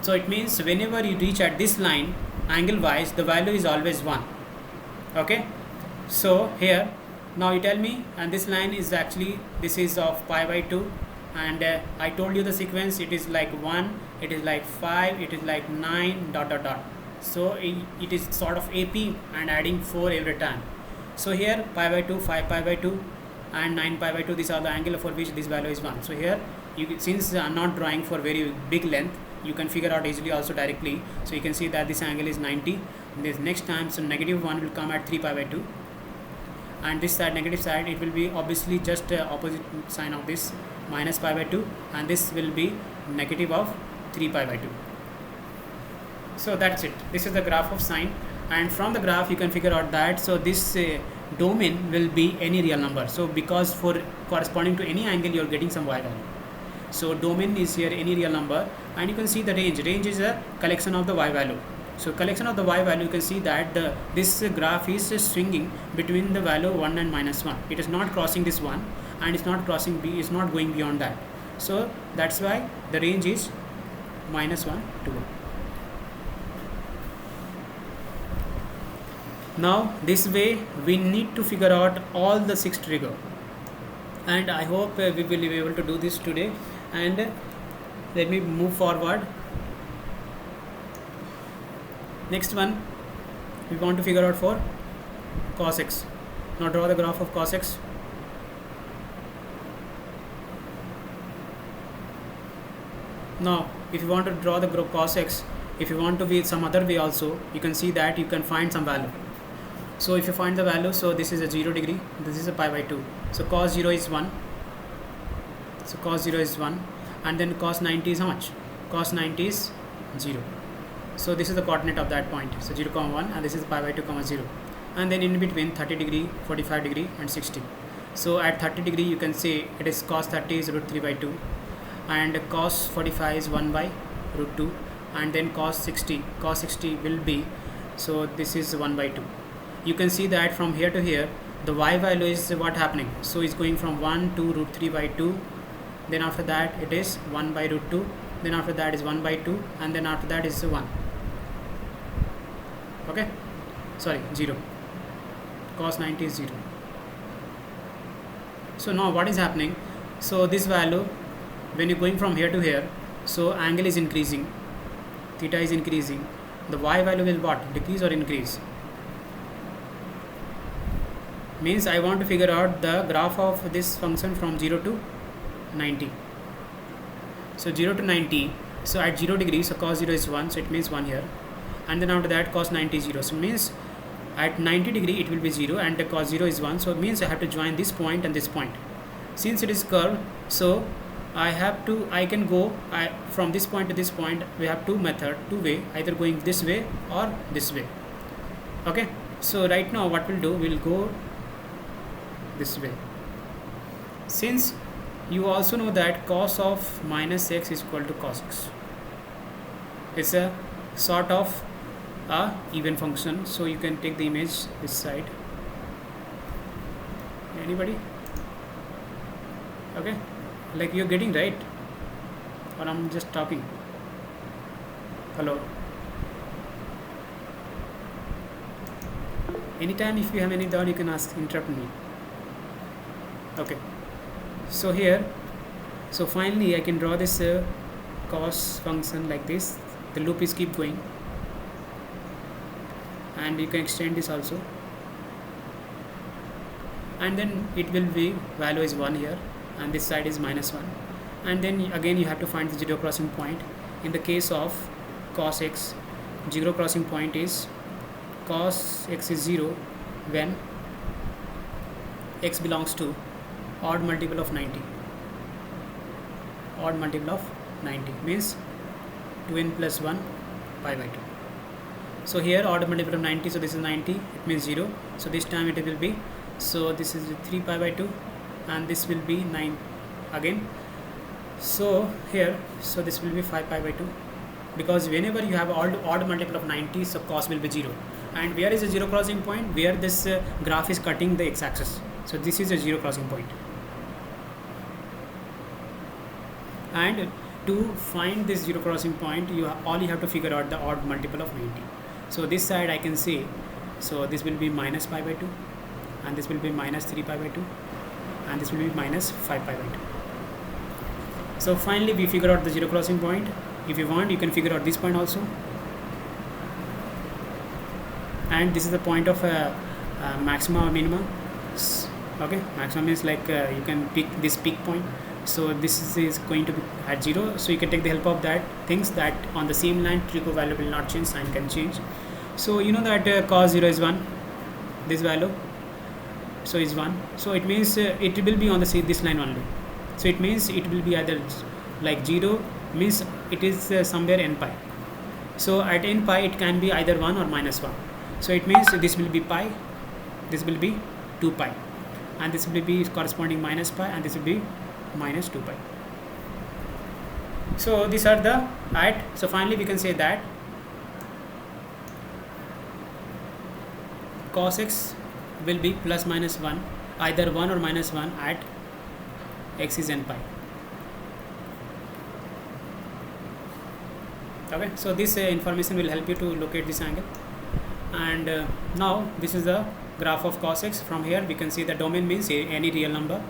So it means whenever you reach at this line angle wise, the value is always 1. Okay, so here now you tell me, and this line is actually, this is of pi by 2, and I told you the sequence, it is like 1, it is like 5, it is like 9 dot dot dot. So it is sort of AP and adding 4 every time. So here pi by 2, 5 pi by 2 and 9 pi by 2, these are the angle for which this value is 1. So here since I'm not drawing for very big length, you can figure out easily also directly. So you can see that this angle is 90. This next time, so negative 1 will come at 3 pi by 2, and this side negative side, it will be obviously just opposite sign of this, minus pi by 2, and this will be negative of 3 pi by 2. So that's it. This is the graph of sine, and from the graph you can figure out that, so this domain will be any real number. So because for corresponding to any angle you are getting some y value, so domain is here any real number, and you can see the range is a collection of the y value. So collection of the y value, you can see that this graph is swinging between the value 1 and minus 1. It is not crossing this 1, and it's not crossing b, it's not going beyond that. So that's why the range is minus 1 to 1. Now this way we need to figure out all the 6 trigo, and I hope we will be able to do this today. And let me move forward. Next one we want to figure out for cos x. Now draw the graph of cos x. Now if you want to draw the cos x, if you want to be some other way also, you can see that you can find some value. So if you find the value, so this is a 0 degree, this is a pi by 2, so cos 0 is 1, so cos 0 is 1, and then cos 90 is how much? Cos 90 is 0. So this is the coordinate of that point, so 0, 1, and this is pi by 2, 0, and then in between 30 degree, 45 degree and 60. So at 30 degree you can say it is cos 30 is root 3 by 2, and cos 45 is 1 by root 2, and then cos 60 will be, so this is 1 by 2. You can see that from here to here the y value is what happening, so it's going from 1 to root 3 by 2, then after that it is 1 by root 2, then after that is 1 by 2, and then after that is 1. Okay, sorry, 0. Cos 90 is 0. So now what is happening, so this value when you're going from here to here, so angle is increasing, theta is increasing, the y value will what, decrease or increase? means I want to figure out the graph of this function from 0 to 90. So 0 to 90, so at 0 degrees, so cos 0 is 1, so it means 1 here, and then after that cos 90 is 0, so means at 90 degree it will be 0 and the cos 0 is 1, so it means I have to join this point and this point. Since it is curved, so I can go from this point to this point. We have two way, either going this way or this way. Okay, so right now what we'll do, we'll go this way. Since you also know that cos of minus x is equal to cos x, it's a sort of a even function, so you can take the image this side. Anybody? Okay, like you're getting right, or I'm just talking? Hello? Anytime if you have any doubt, you can ask, interrupt me. Okay, so here, so finally I can draw this cos function like this. The loop is keep going, and you can extend this also, and then it will be value is 1 here, and this side is minus 1, and then again you have to find the zero crossing point. In the case of cos x, zero crossing point is cos x is 0 when x belongs to odd multiple of 90. Odd multiple of 90 means 2n plus 1 pi by 2. So here odd multiple of 90, so this is 90, it means 0, so this time it will be, so this is 3 pi by 2, and this will be 9 again. So here, so this will be 5 pi by 2, because whenever you have odd multiple of 90, so cos will be 0. And where is the zero crossing point? Where this graph is cutting the x-axis. So this is a zero crossing point. And to find this zero crossing point, all you have to figure out the odd multiple of 90. So this side I can say, so this will be minus pi by 2, and this will be minus 3 pi by 2, and this will be minus 5 pi by 2. So finally we figure out the zero crossing point. If you want, you can figure out this point also, and this is the point of maxima or minima. Okay, maximum means like you can pick this peak point, so this is going to be at 0, so you can take the help of that things that on the same line trigo value will not change, sign can change. So you know that cos 0 is 1, this value so is 1, so it means it will be on the this line only, so it means it will be either like 0 means it is somewhere n pi, so at n pi it can be either 1 or minus 1, so it means this will be pi, this will be 2 pi, and this will be corresponding minus pi, and this will be minus 2 pi. So these are the so finally we can say that cos x will be plus minus 1, either 1 or minus 1 at x is n pi. Okay, so this information will help you to locate this angle. And now this is the graph of cos x. From here we can see the domain means any real number,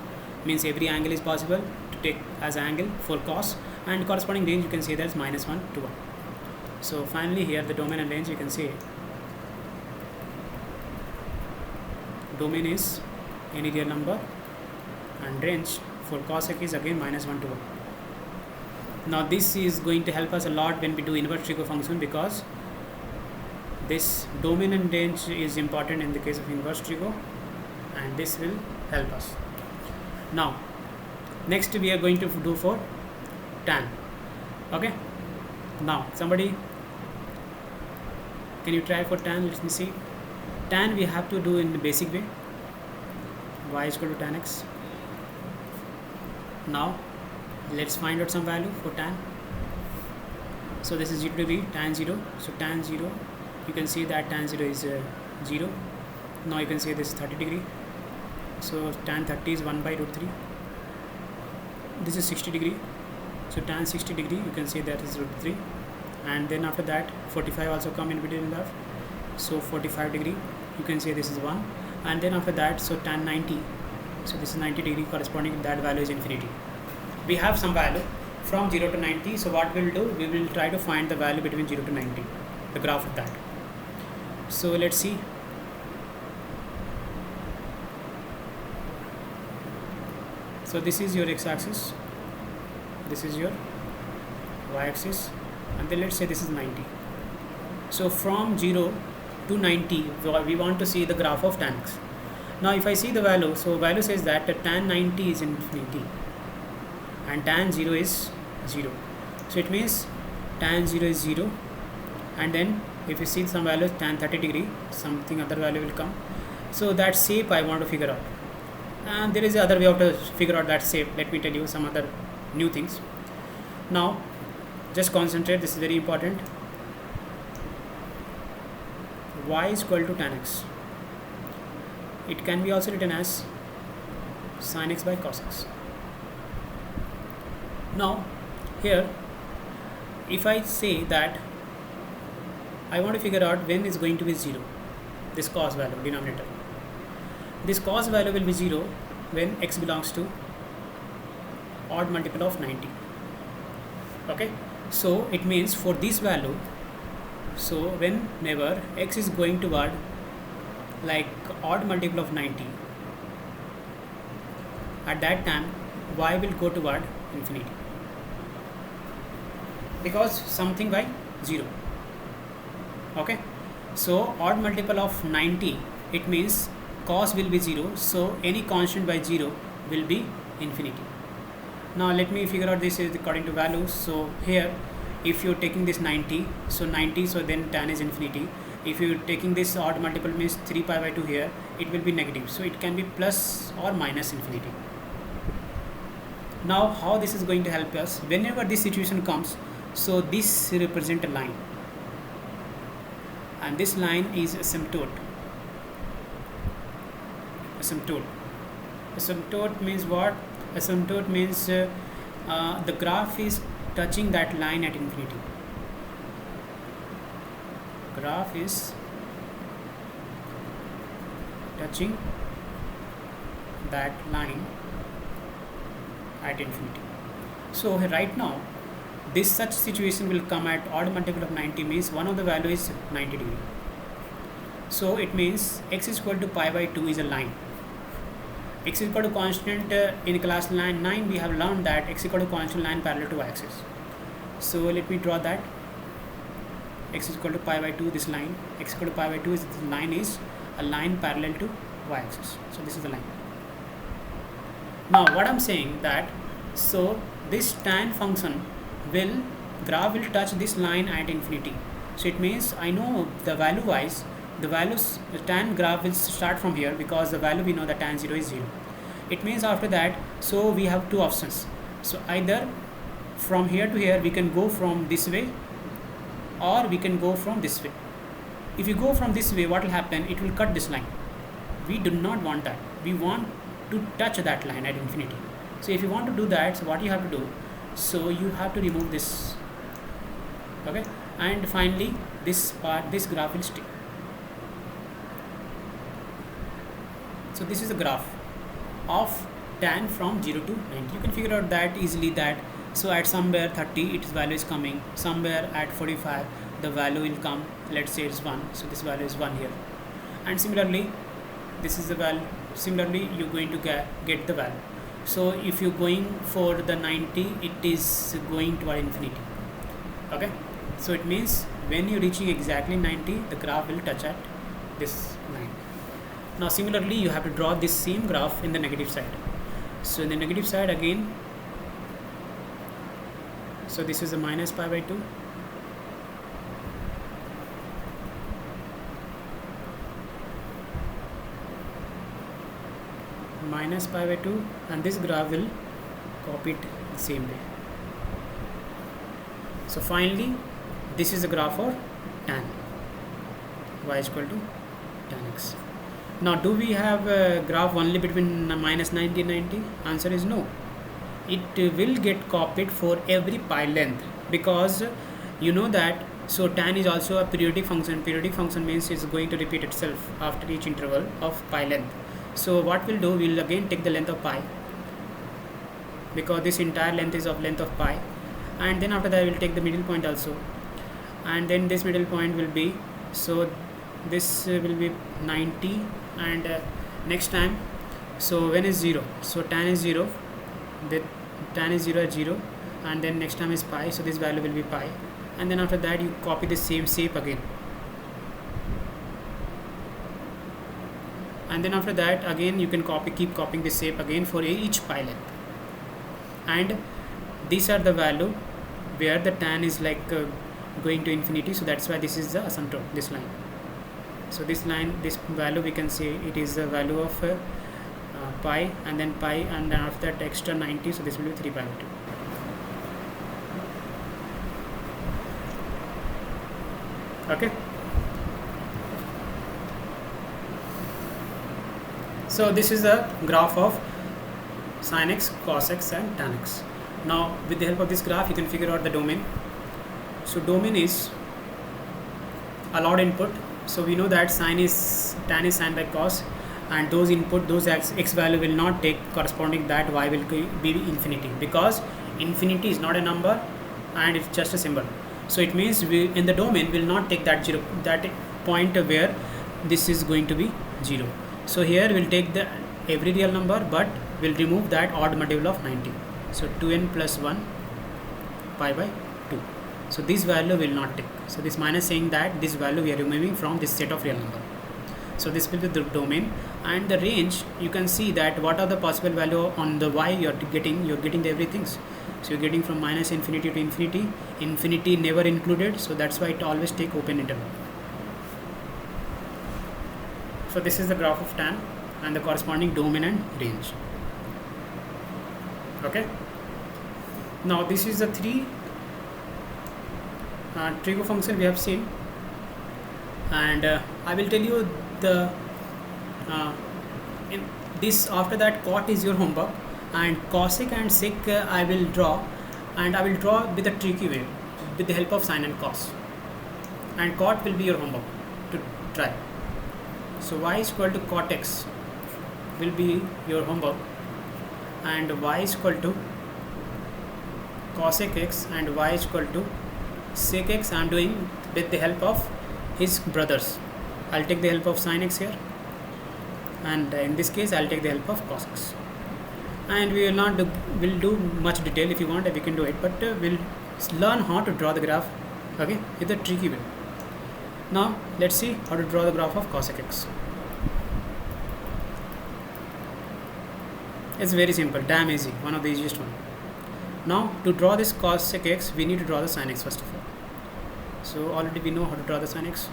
means every angle is possible to take as angle for cos, and corresponding range you can say that is minus 1 to 1. So finally here the domain and range you can say domain is any real number, and range for cos x is again minus 1 to 1. Now this is going to help us a lot when we do inverse trigo function, because this domain and range is important in the case of inverse trigo, and this will help us. Now next we are going to do for tan. Okay, now somebody can you try for tan? Let me see. Tan we have to do in the basic way, y is equal to tan x. Now let's find out some value for tan. So this is 0 degree, tan 0, so tan 0 you can see that tan 0 is 0. Now you can say this is 30 degree, so tan 30 is 1 by root 3. This is 60 degree, so tan 60 degree you can say that is root 3, and then after that 45 also come in between that, so 45 degree you can say this is 1, and then after that so tan 90, so this is 90 degree, corresponding to that value is infinity. We have some value from 0 to 90, so what we'll do, we will try to find the value between 0 to 90, the graph of that. So let's see. So this is your x-axis, this is your y-axis, and then let's say this is 90. So from 0 to 90 we want to see the graph of tan x. Now if I see the value, so value says that the tan 90 is infinity and tan 0 is 0. So it means tan 0 is 0, and then if you see some values, tan 30 degree, something other value will come. So that shape I want to figure out, and there is another way of to figure out that shape. Let me tell you some other new things. Now just concentrate, this is very important. Y is equal to tan x. It can be also written as sin x by cos x. Now here if I say that I want to figure out when is going to be 0, this cos value denominator, this cos value will be 0 when x belongs to odd multiple of 90. Okay, so it means for this value, so whenever x is going toward like odd multiple of 90, at that time y will go toward infinity, because something by 0. Okay, so odd multiple of 90, it means cos will be 0, so any constant by 0 will be infinity. Now let me figure out this is according to values. So here if you're taking this 90, so 90, so then tan is infinity. If you're taking this odd multiple means 3 pi by 2 here, it will be negative, so it can be plus or minus infinity. Now how this is going to help us whenever this situation comes, so this represent a line, and this line is asymptote. Asymptote means what? Asymptote means the graph is touching that line at infinity. Graph is touching that line at infinity. So right now this such situation will come at odd multiple of 90, means one of the value is 90 degree. So it means x is equal to pi by 2 is a line. X is equal to constant. In class 9 we have learned that x is equal to constant line parallel to y-axis. So let me draw that. X is equal to pi by 2, this line, x is equal to pi by 2 is this line is a line parallel to y-axis. So this is the line. Now what I'm saying that, so this tan function graph will touch this line at infinity. So it means I know the value wise, the values, the tan graph will start from here, because the value we know that tan 0 is 0. It means after that, so we have two options. So either from here to here we can go from this way, or we can go from this way. If you go from this way, what will happen? It will cut this line. We do not want that. We want to touch that line at infinity. So if you want to do that, so what you have to do, so you have to remove this. Okay, and finally this part, this graph will stay. So this is the graph of tan from 0 to 90. You can figure out that easily, that so at somewhere 30 its value is coming, somewhere at 45 the value will come, let's say it's 1, so this value is 1 here, and similarly this is the value, similarly you're going to get the value. So if you're going for the 90, it is going toward infinity. Okay, so it means when you're reaching exactly 90, the graph will touch at this line. Now similarly you have to draw this same graph in the negative side. So in the negative side again, so this is a minus pi by 2, minus pi by 2, and this graph will copy it the same way. So finally this is the graph for tan y is equal to tan x. Now do we have a graph only between minus 90 and 90? Answer is no. It will get copied for every pi length, because you know that, so tan is also a periodic function. Periodic function means it's going to repeat itself after each interval of pi length. So what we'll do, we'll again take the length of pi, because this entire length is of length of pi, and then after that we'll take the middle point also, and then this middle point will be, so this will be 90, and next time, so when is 0, so tan is 0, the tan is 0 at 0, and then next time is pi, so this value will be pi, and then after that you copy the same shape again, and then after that again you can keep copying the shape again for each pi length, and these are the value where the tan is like going to infinity, so that's why this is the asymptote, this line. So this line, this value, we can say it is the value of pi, and then pi, and then after that extra 90, so this will be 3 pi by 2. Okay, so this is the graph of sin x, cos x and tan x. Now with the help of this graph you can figure out the domain. So domain is allowed input, so we know that tan is sin by cos, and those input, those x value will not take corresponding that y will be infinity, because infinity is not a number and it's just a symbol. So it means we in the domain will not take that point where this is going to be 0. So here we'll take the every real number, but we'll remove that odd modulo of 90. So 2n plus 1 pi by 2. So this value will not take. So this minus saying that this value we are removing from this set of real number. So this will be the domain, and the range, you can see that what are the possible value on the y you're getting the everything. So you're getting from minus infinity to infinity, infinity never included, so that's why it always take open interval. So this is the graph of tan and the corresponding domain and range. Okay, now this is the 3 trig function we have seen, and I will tell you the in this, after that cot is your homework, and cosec and sec I will draw, and I will draw with a tricky way with the help of sin and cos, and cot will be your homework to try. So y is equal to cot x will be your homework, and y is equal to cosec x, and y is equal to sec x I am doing with the help of his brothers. I'll take the help of sin x here, and in this case I'll take the help of cos x, and we will not will do much detail. If you want we can do it, but we'll learn how to draw the graph, okay, with a tricky way. Now let's see how to draw the graph of cosec x. It's very simple, damn easy, one of the easiest one. Now to draw this cosec x we need to draw the sin x first of all. So already we know how to draw the sin x.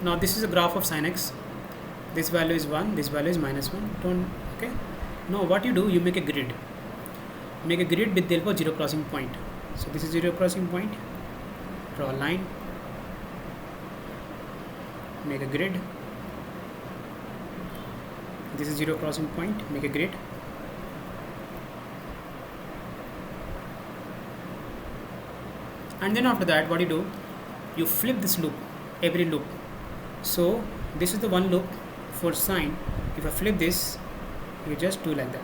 Now this is a graph of sin x. This value is 1, this value is minus 1. Don't, okay. Now what you do, you make a grid. Make a grid with the help of zero crossing point. So this is zero crossing point. Draw a line. Make a grid. This is zero crossing point. Make a grid. And then after that, what you do? You flip this loop, every loop. So this is the one loop for sine. If I flip this, you just do like that,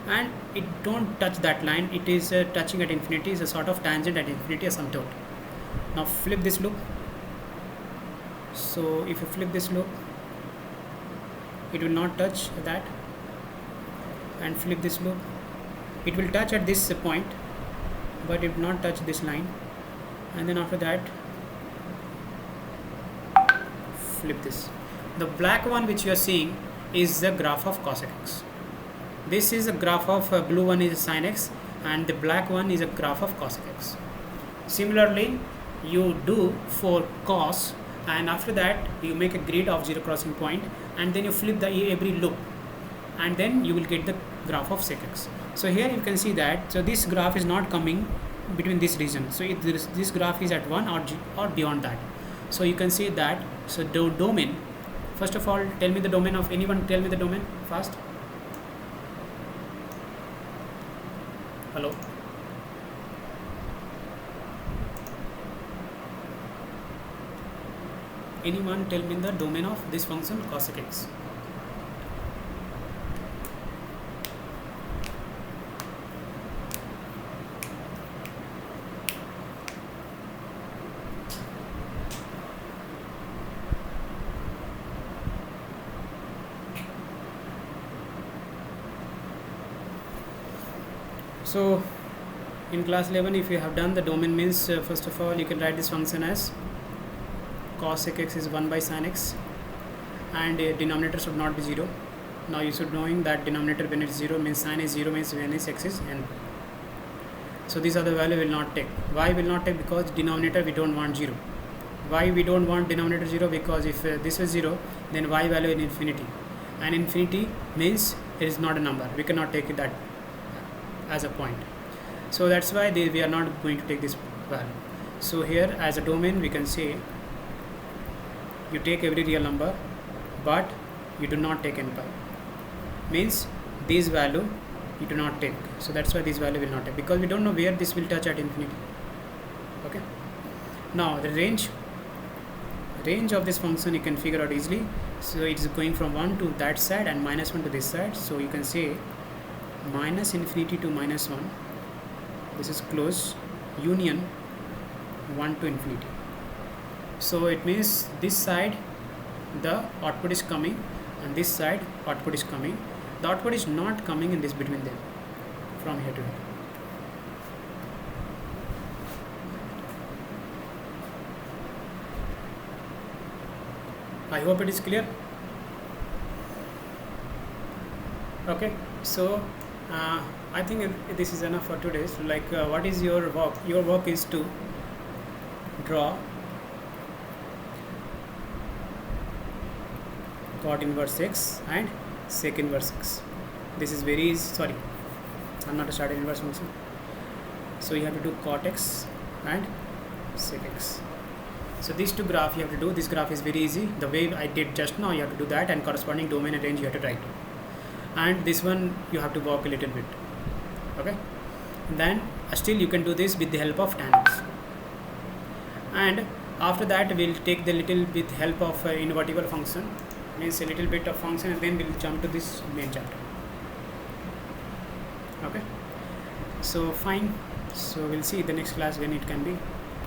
and it don't touch that line. It is touching at infinity. Is a sort of tangent at infinity, asymptote. Now flip this loop. So if you flip this loop, it will not touch that, and flip this loop, it will touch at this point, but it will not touch this line. And then after that, flip this. The black one which you are seeing is the graph of cosec x. This is a graph of blue one is sin x, and the black one is a graph of cosec x. Similarly, you do for cos, and after that you make a grid of zero crossing point, and then you flip the every loop, and then you will get the graph of sec x. So here you can see that, so this graph is not coming between this region. So this graph is at 1 or beyond that. So you can see that. So the domain, first of all, tell me the domain of anyone. Tell me the domain fast. Hello. anyone tell me the domain of this function cosec x? So in class 11, if you have done the domain means, first of all you can write this function as cosec x is 1 by sin x, and denominator should not be 0. Now you should knowing that denominator when it's 0 means sin is 0 means when is x is n. So these are the value will not take. Why will not take? Because denominator we don't want 0. Why we don't want denominator 0? Because if this is 0, then y value in infinity, and infinity means it is not a number. We cannot take it that as a point. So that's why we are not going to take this value. So here as a domain we can say you take every real number, but you do not take n pi. Means this value you do not take. So that's why this value will not take, because we don't know where this will touch at infinity. Okay. Now the range of this function you can figure out easily. So it is going from 1 to that side and minus 1 to this side. So you can say minus infinity to minus 1. This is close union 1 to infinity. So it means this side the output is coming and this side output is coming. The output is not coming in this between them from here to here. I hope it is clear. Okay, so I think this is enough for today. So like what is your work? Your work is to draw cot inverse x and sec inverse x. This is very easy. Sorry, I'm not a started inverse function. So you have to do cot x and sec x. So these two graphs you have to do. This graph is very easy. The way I did just now, you have to do that, and corresponding domain and range you have to write. And this one you have to walk a little bit. Okay. Then still you can do this with the help of tan x. And after that we'll take the little bit help of invertible function, means a little bit of function, and then we'll jump to this main chapter. Okay. So fine. So we'll see the next class when it can be.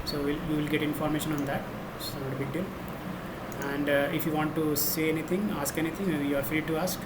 So you will get information on that. It's not a big deal. And if you want to say anything, ask anything, you are free to ask.